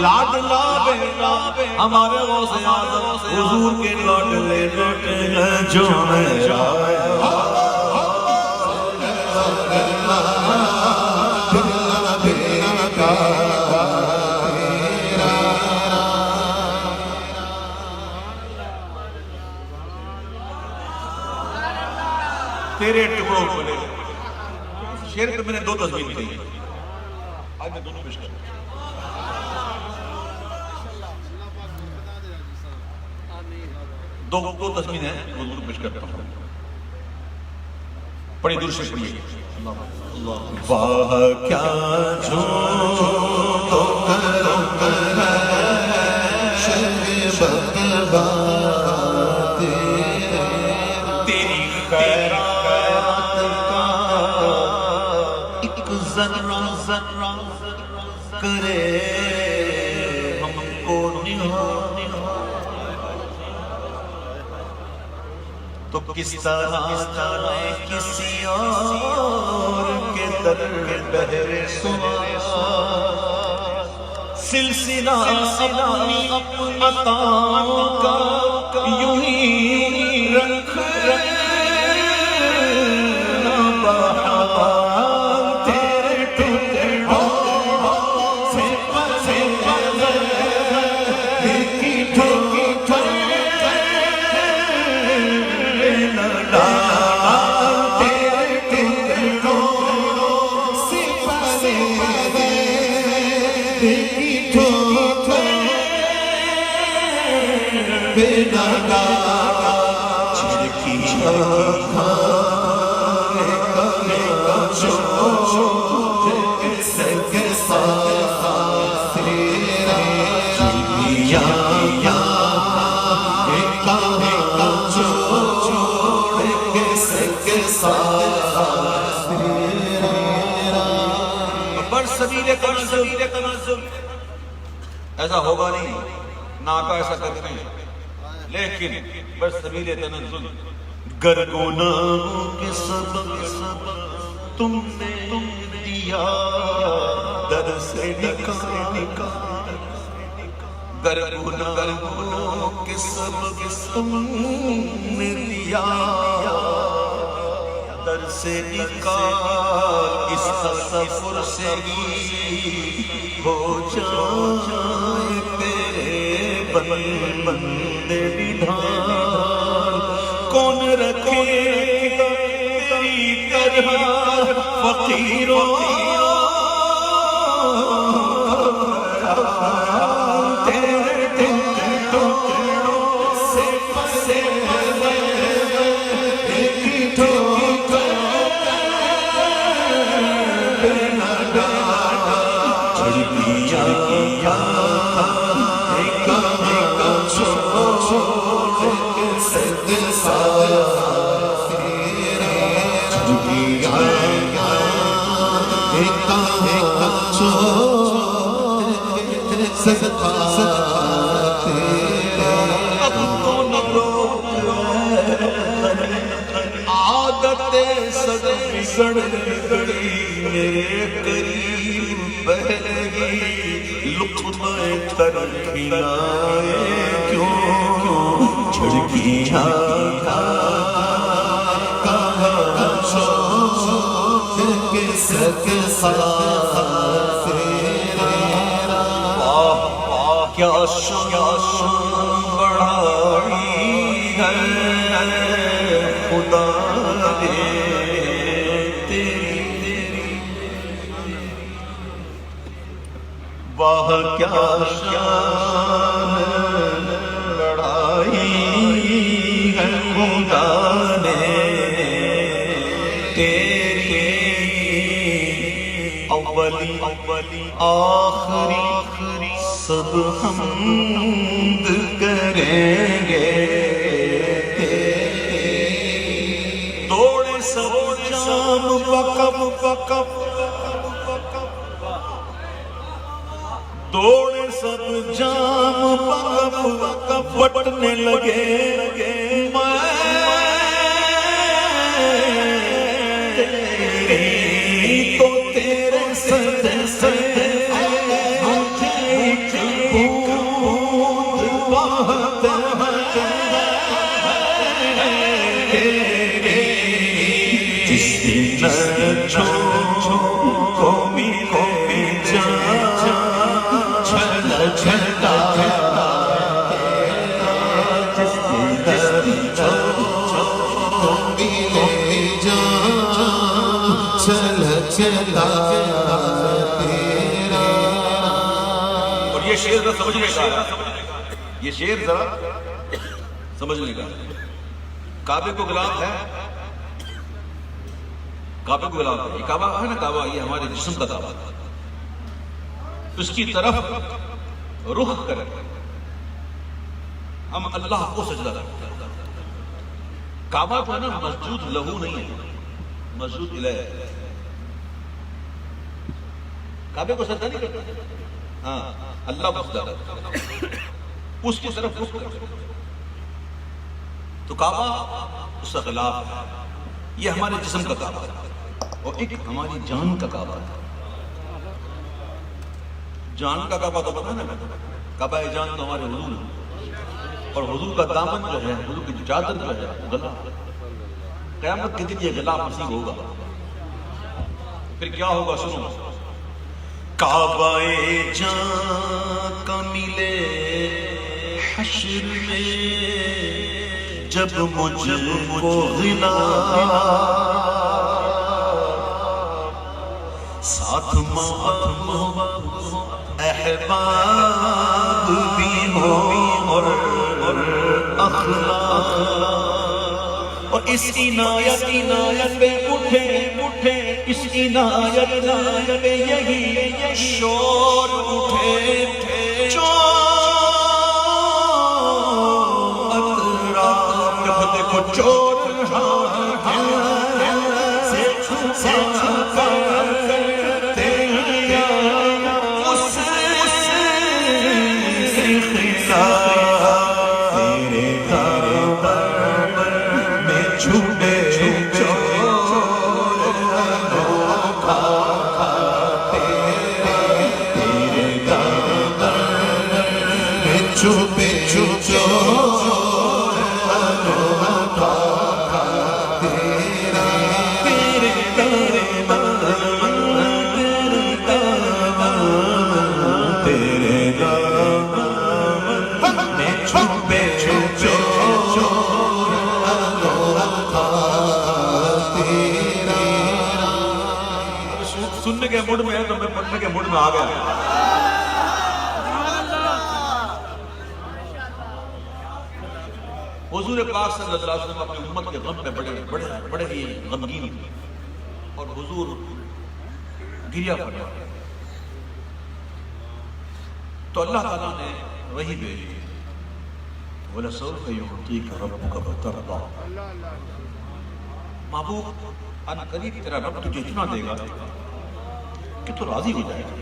لاڈلا بیٹا ہمارے غوث اعظم حضور کے لاڈلے بیٹے ہیں جو میرا تیرے ٹکڑوں کو لے شیر پہ میں نے 2 تصویر دی آج میں دونوں پیش کروں دو تصویر ہیں وہ دونوں پیش کرتا ہوں بڑی دور سے پڑھیے واہ کیا جو تو کرو تیری خیرات کا ایک ذرہ کرے ہم کو تو کس طرح کسی اور کے در بہر سوال سلسلہ اپنی عطاؤں کا یوں ہی رکھ رکھنا بہار تیرے ٹکڑوں سے ایسا ہوگا نہیں ناکا ایسا کرتے ہیں لیکن بس سبیل تنزل گر گناہوں کے سبب تم نے دیا در سے نکال گر گناہوں کے سبب تم نے دیا در سے نکال اس تصور سے ہی ہو جائے تیرے بندے بدھان کون رکھے تیری طرح فقیروں تیرے ٹکڑوں سے عادت سڑ گئی میرے قریب بہلگی لقمہ تر کھلائے کیوں جھڑکیاں کہاں سکے ساتھ تیرا کیا شان بڑھائی ہے خدا نے تیری واہ کیا شان بڑھائی ہے خدا نے تیری اولی آخری سب حمد کریں گے دوڑے سب جام بکب دوڑے سب جام بکب بٹنے لگے میں تیری تو تیرے صدقے سے اور یہ شعر ذرا سمجھنے کا ہے، یہ شعر ذرا سمجھنے کا ہے۔ کعبے کو غلاف ہے، کعبے کو غلاف ہے، یہ کعبہ ہے نا، کعبہ یہ ہمارے جسم کا کعبہ ہے، اس کی طرف رخ کریں ہم اللہ کو سجدہ کرتے ہیں۔ کعبہ تو ہے نا مسجود لہو نہیں ہے، مسجود الہ ہے۔ کعبے کو سجدہ نہیں کرتے، ہاں اللہ کو سجدہ کرتے، اس کی طرف رخ کرتے۔ تو کعبہ اس کا غلاف ہے، یہ ہمارے جسم کا کعبہ ہے، اور ایک ہماری جان کا کعبہ ہے۔ جان کا کعبہ تو پتہ نا، کعبہ جان تو ہمارے حضور ہے، اور حضور کا دامن جو ہے، حضور کی چادر جو ہے وہ غلاف ہے۔ قیامت کے دن یہ غلاف نصیب ہوگا، پھر کیا ہوگا سنو۔ کعبہ جان کا ملے حشر میں جب مجھ کو غلاف، ساتھ محبت احباب بھی ہو اور اخلاق، اور اس عنایت پہ اٹھے اس عنایت پہ یہی شور اٹھے جو اطراف دیکھو چور سے چھپا کرتے ہیں اس سے خلاف تیرے دامن میں چھپے سننے کے موڈ میں ہے تو میں پڑھنے کے موڈ میں آ گیا۔ حضور پاک صلی اللہ علیہ وسلم اپنی امت کے غم میں بڑے ہی غمگین تھے، اور حضور گریا پڑا، تو اللہ تعالیٰ نے وحی بھیجی، وَلَسَوْفَ يُعْطِيكَ رَبُّكَ فَتَرْضَىٰ، محبوب ان قریب تیرا رب تجھے اتنا دے گا کہ تو راضی ہو جائے گا۔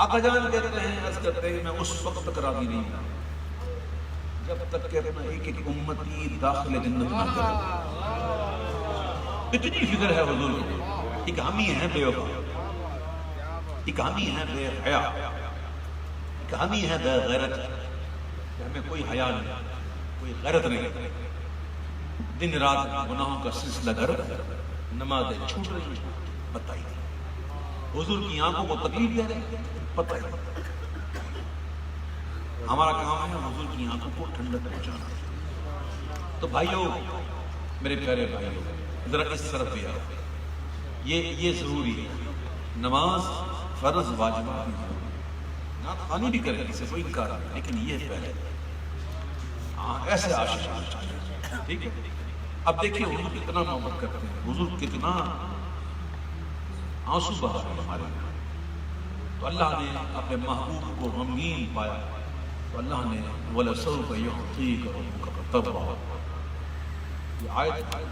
آقا جان کہتے ہیں، عرض کرتے ہیں، میں اس وقت تک راضی نہیں ہوں جب تک کہ اپنا ایک امتی داخل جنت نہ کرے۔ اتنی فکر ہے حضور کو، ایک ہم ہی ہیں بے وفا، ایک ہم ہی ہیں بے حیا، ایک ہم ہی ہیں بے غیرت، کہ ہمیں کوئی حیا نہیں، کوئی غیرت نہیں، دن رات گناہوں کا سلسلہ گر نمازیں چھوٹ رہی ہیں، بتائیے حضور کی آنکھوں کو تکلیف دے رہے ہیں، بتائیے ہمارا کام ہے حضور کی آنکھوں کو ٹھنڈک پہنچانا۔ تو بھائیو، میرے پیارے بھائیو، ذرا اس طرف بھی آؤ، یہ ضروری ہے، نماز فرض واجبات بھی ضروری ہے، نعت خوانی بھی کریں، اسے کوئی انکار نہیں، لیکن یہ پہلے ایسے عاشق، ٹھیک ہے۔ اب دیکھیے حضور کتنا محبت کرتے ہیں، حضور کتنا آنسو بہا ہے ہمارے لیے، تو اللہ نے اپنے محبوب کو غمگین پایا، تو اللہ نے وَلَسَوْفَ يُعْطِيكَ رَبُّكَ فَتَرْضَىٰ، یہ آیت ہے،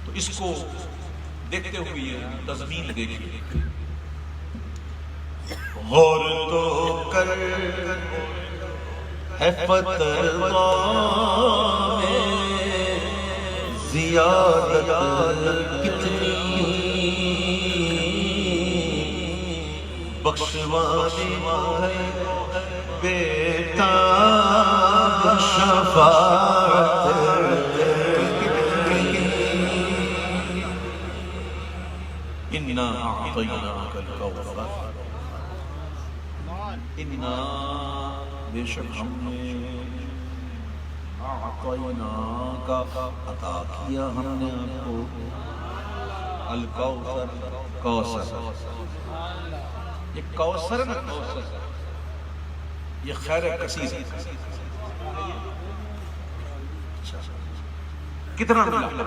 تو اس کو دیکھتے ہوئے یہ تضمین دیکھیے، غور تو کر ہے فترضا میں زیادت کتنی، بخشوانے ہے بیٹا شفاعت اِنَّا أَعْطَيْنَاكَ الْكَوْثَرَ، اِنَّا بے شک ہم نے اعطیناک عطا کیا ہم نے آپ کو الکوثر، کوثر، یہ کوثر نا، کوثر یہ خیر کثیر، کتنا ملا،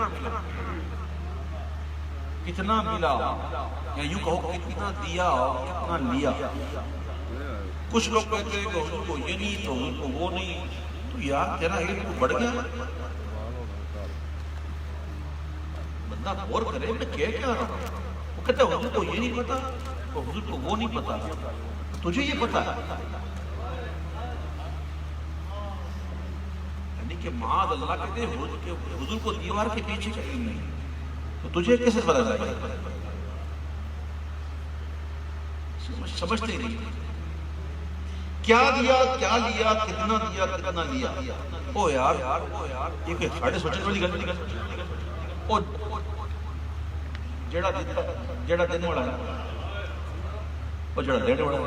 کتنا ملا، یا یوں کہو کتنا دیا اور کتنا لیا۔ کچھ لوگ کہتے ہیں کہ حضور کو یہ نہیں تو حضور کو وہ نہیں، تو یار تیرا علم کو بڑھ گیا، بندہ غور کرے میں کہہ کیا رہا ہوں۔ وہ کہتا ہے حضور کو یہ نہیں پتا تو حضور کو وہ نہیں پتا، تجھے یہ پتا ہے، یعنی کہ معاذ اللہ کہتے ہیں حضور کو دیوار کے پیچھے کا علم نہیں، تو تجھے کیسے پتا چلے گا؟ سمجھتے نہیں کیا دیا، کیا لیا، کتنا دیا، کتنا لیا۔ او یار یہ کوئی ساڑھے سوچنے والی گل نہیں، او جیڑا دینے والا ہے اور جیڑا دینے والا ہے،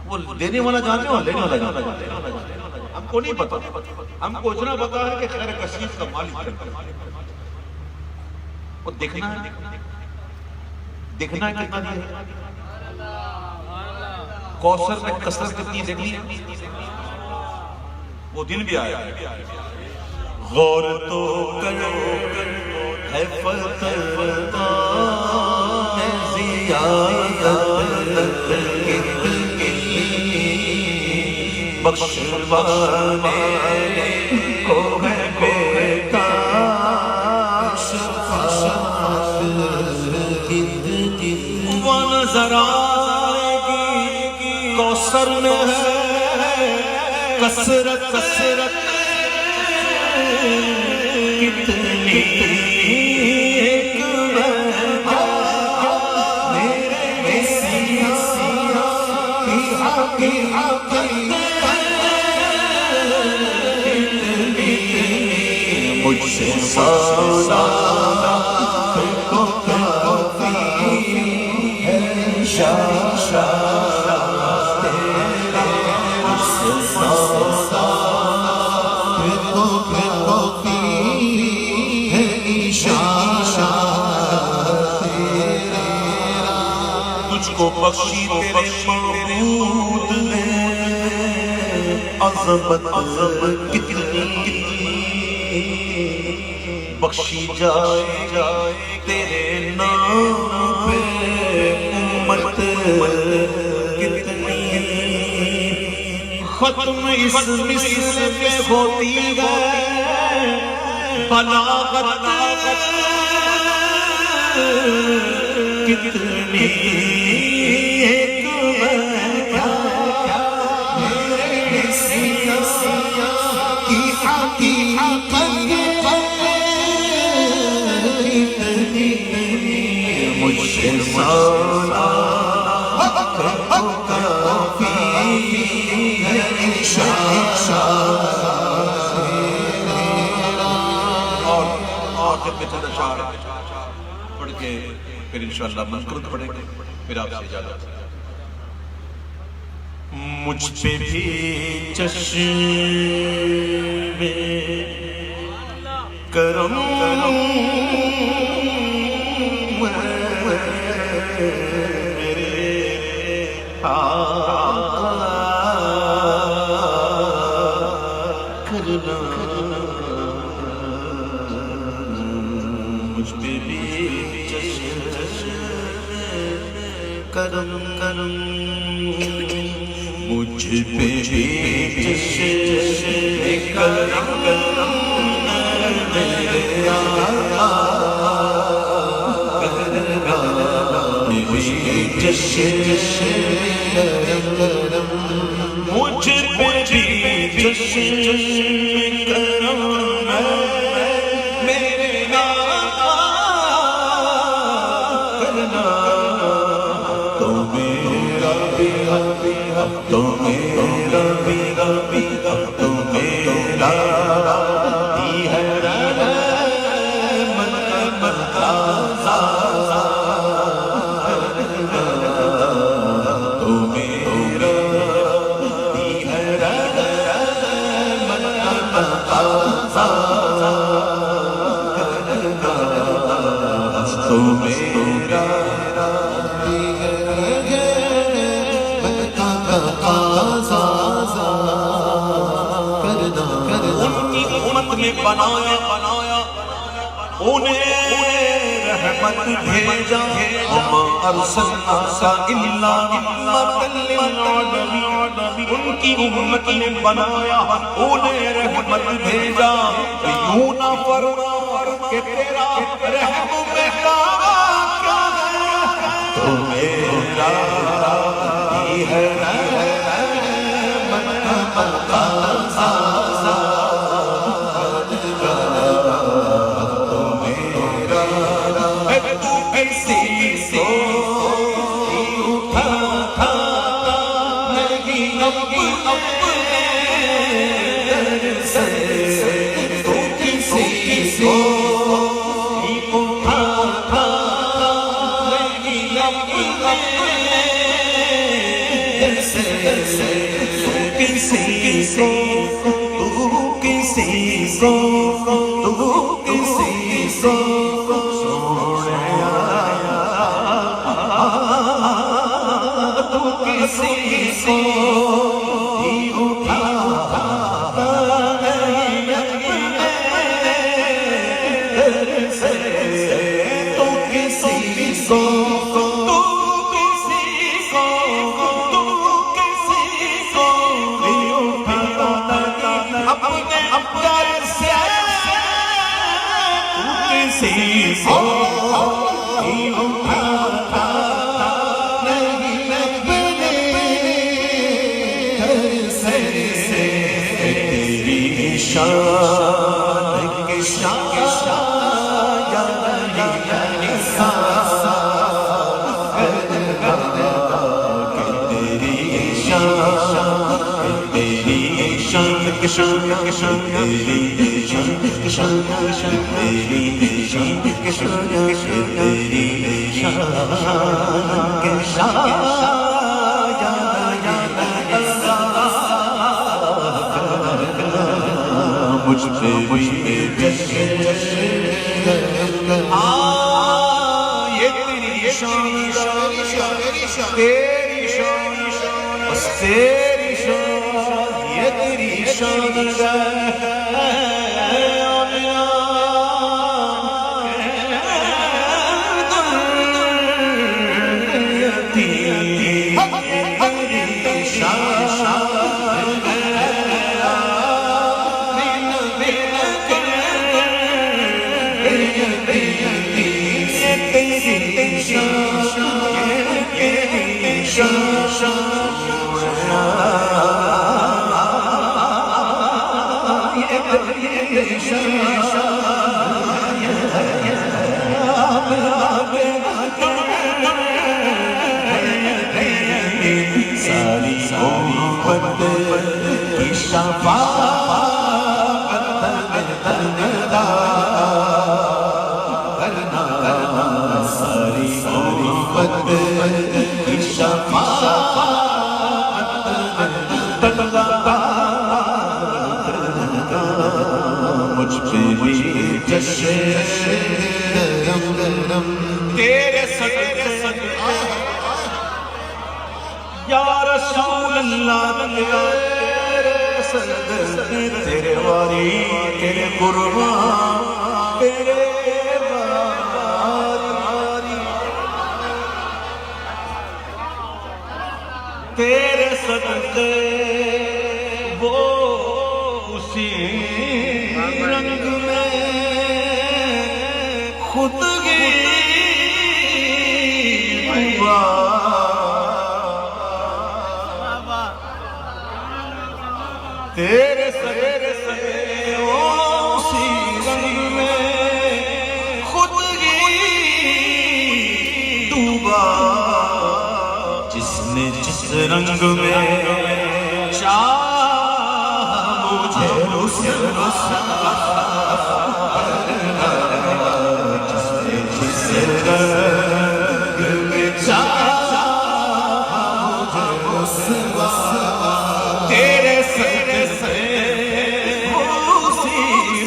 وہ دینے والا جانتے ہو، لینے والا جانتے ہو، ہم کو نہیں پتا، ہم کو اتنا پتا ہے کہ خیر کثیر کا مالک ہے، وہ دیکھنا ہے کتنا دیا، کوثر میں کثرت کتنی دیکھنی، وہ دن بھی آیا۔ غور تو کرو ہے فترضا میں زیادت کتنی، بخشوانے کو ہے بیٹا شفاعت کتنی، وہ نظر آئے گی کوثر میں ہے کثرت کتنی، ایک میرے سیاہ کی مجھ سے سودا کو کافی ہے، شاشا تیرے مجھ سے سودا کو کافی ہے، شاشا تیرا تجھ کو بخشی تیرے معبود نے، عظمت کتنی بخشی جائے تیرے نام پہ، امت کتنی ختم اس مصر میں ہوتی ہے بلاغت کتنی، ایک میرے سیاہ کی حقیقت مجھ سے سودا کو کافی ہے، شاشا آخر میں چند اشعار پڑھ کے پھر انشاءاللہ منقرض پڑھیں گے، پھر آپ سے اجازت۔ مجھ پہ بھی چشم کرم مجھ پہ بھی چشم کرم کرم مجھ پہ بھی چشم کرم کرم میرے آقا مجھ پہ بھی چشم کرم میرے آقا کرنا تو میرا بھی تو میرا بھی تو میرا ہی ہے رحمت مقتضا تو میرا ہی ہے رحمت مقتضا تو میرا بنایا انہیں رحمت بھیجا وما ارسلناک الا رحمتا للعالمین ان کی امت نے بنایا انہیں رحمت بھیجا یوں نہ فرما کہ تیرا رحم میرا کیا ہے تو میرا ہی ہے رحمت مقتضا مجھ پہ بھی یہ تیری شان تیری شان بس تیری شان یہ تیری شان ساری محبت کی شفاعت جشن گرم گرم تیرے صدقے یا رسول اللہ تیرے صدقے تیرے واری تیرے قربان تیرے واری تیرے صدقے وہ اسی رنگ میں خود ہوا تیرے صدقے وہ اسی رنگ میں خود ڈوبا جس نے جس رنگ میں چاہ مجھے رس جس نے جس رنگ میں چاہ مجھے رس تیرے صدقے اسی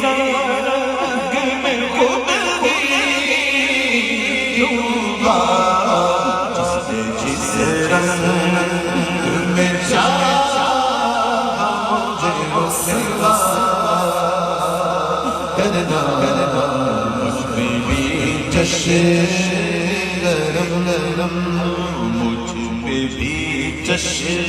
رنگ میں خود ڈوبا جس نے جس رنگ میں چاہ مجھے رسوا کرنا مجھ میں بھی جشن گرم گرم مجھ میں بھی جشن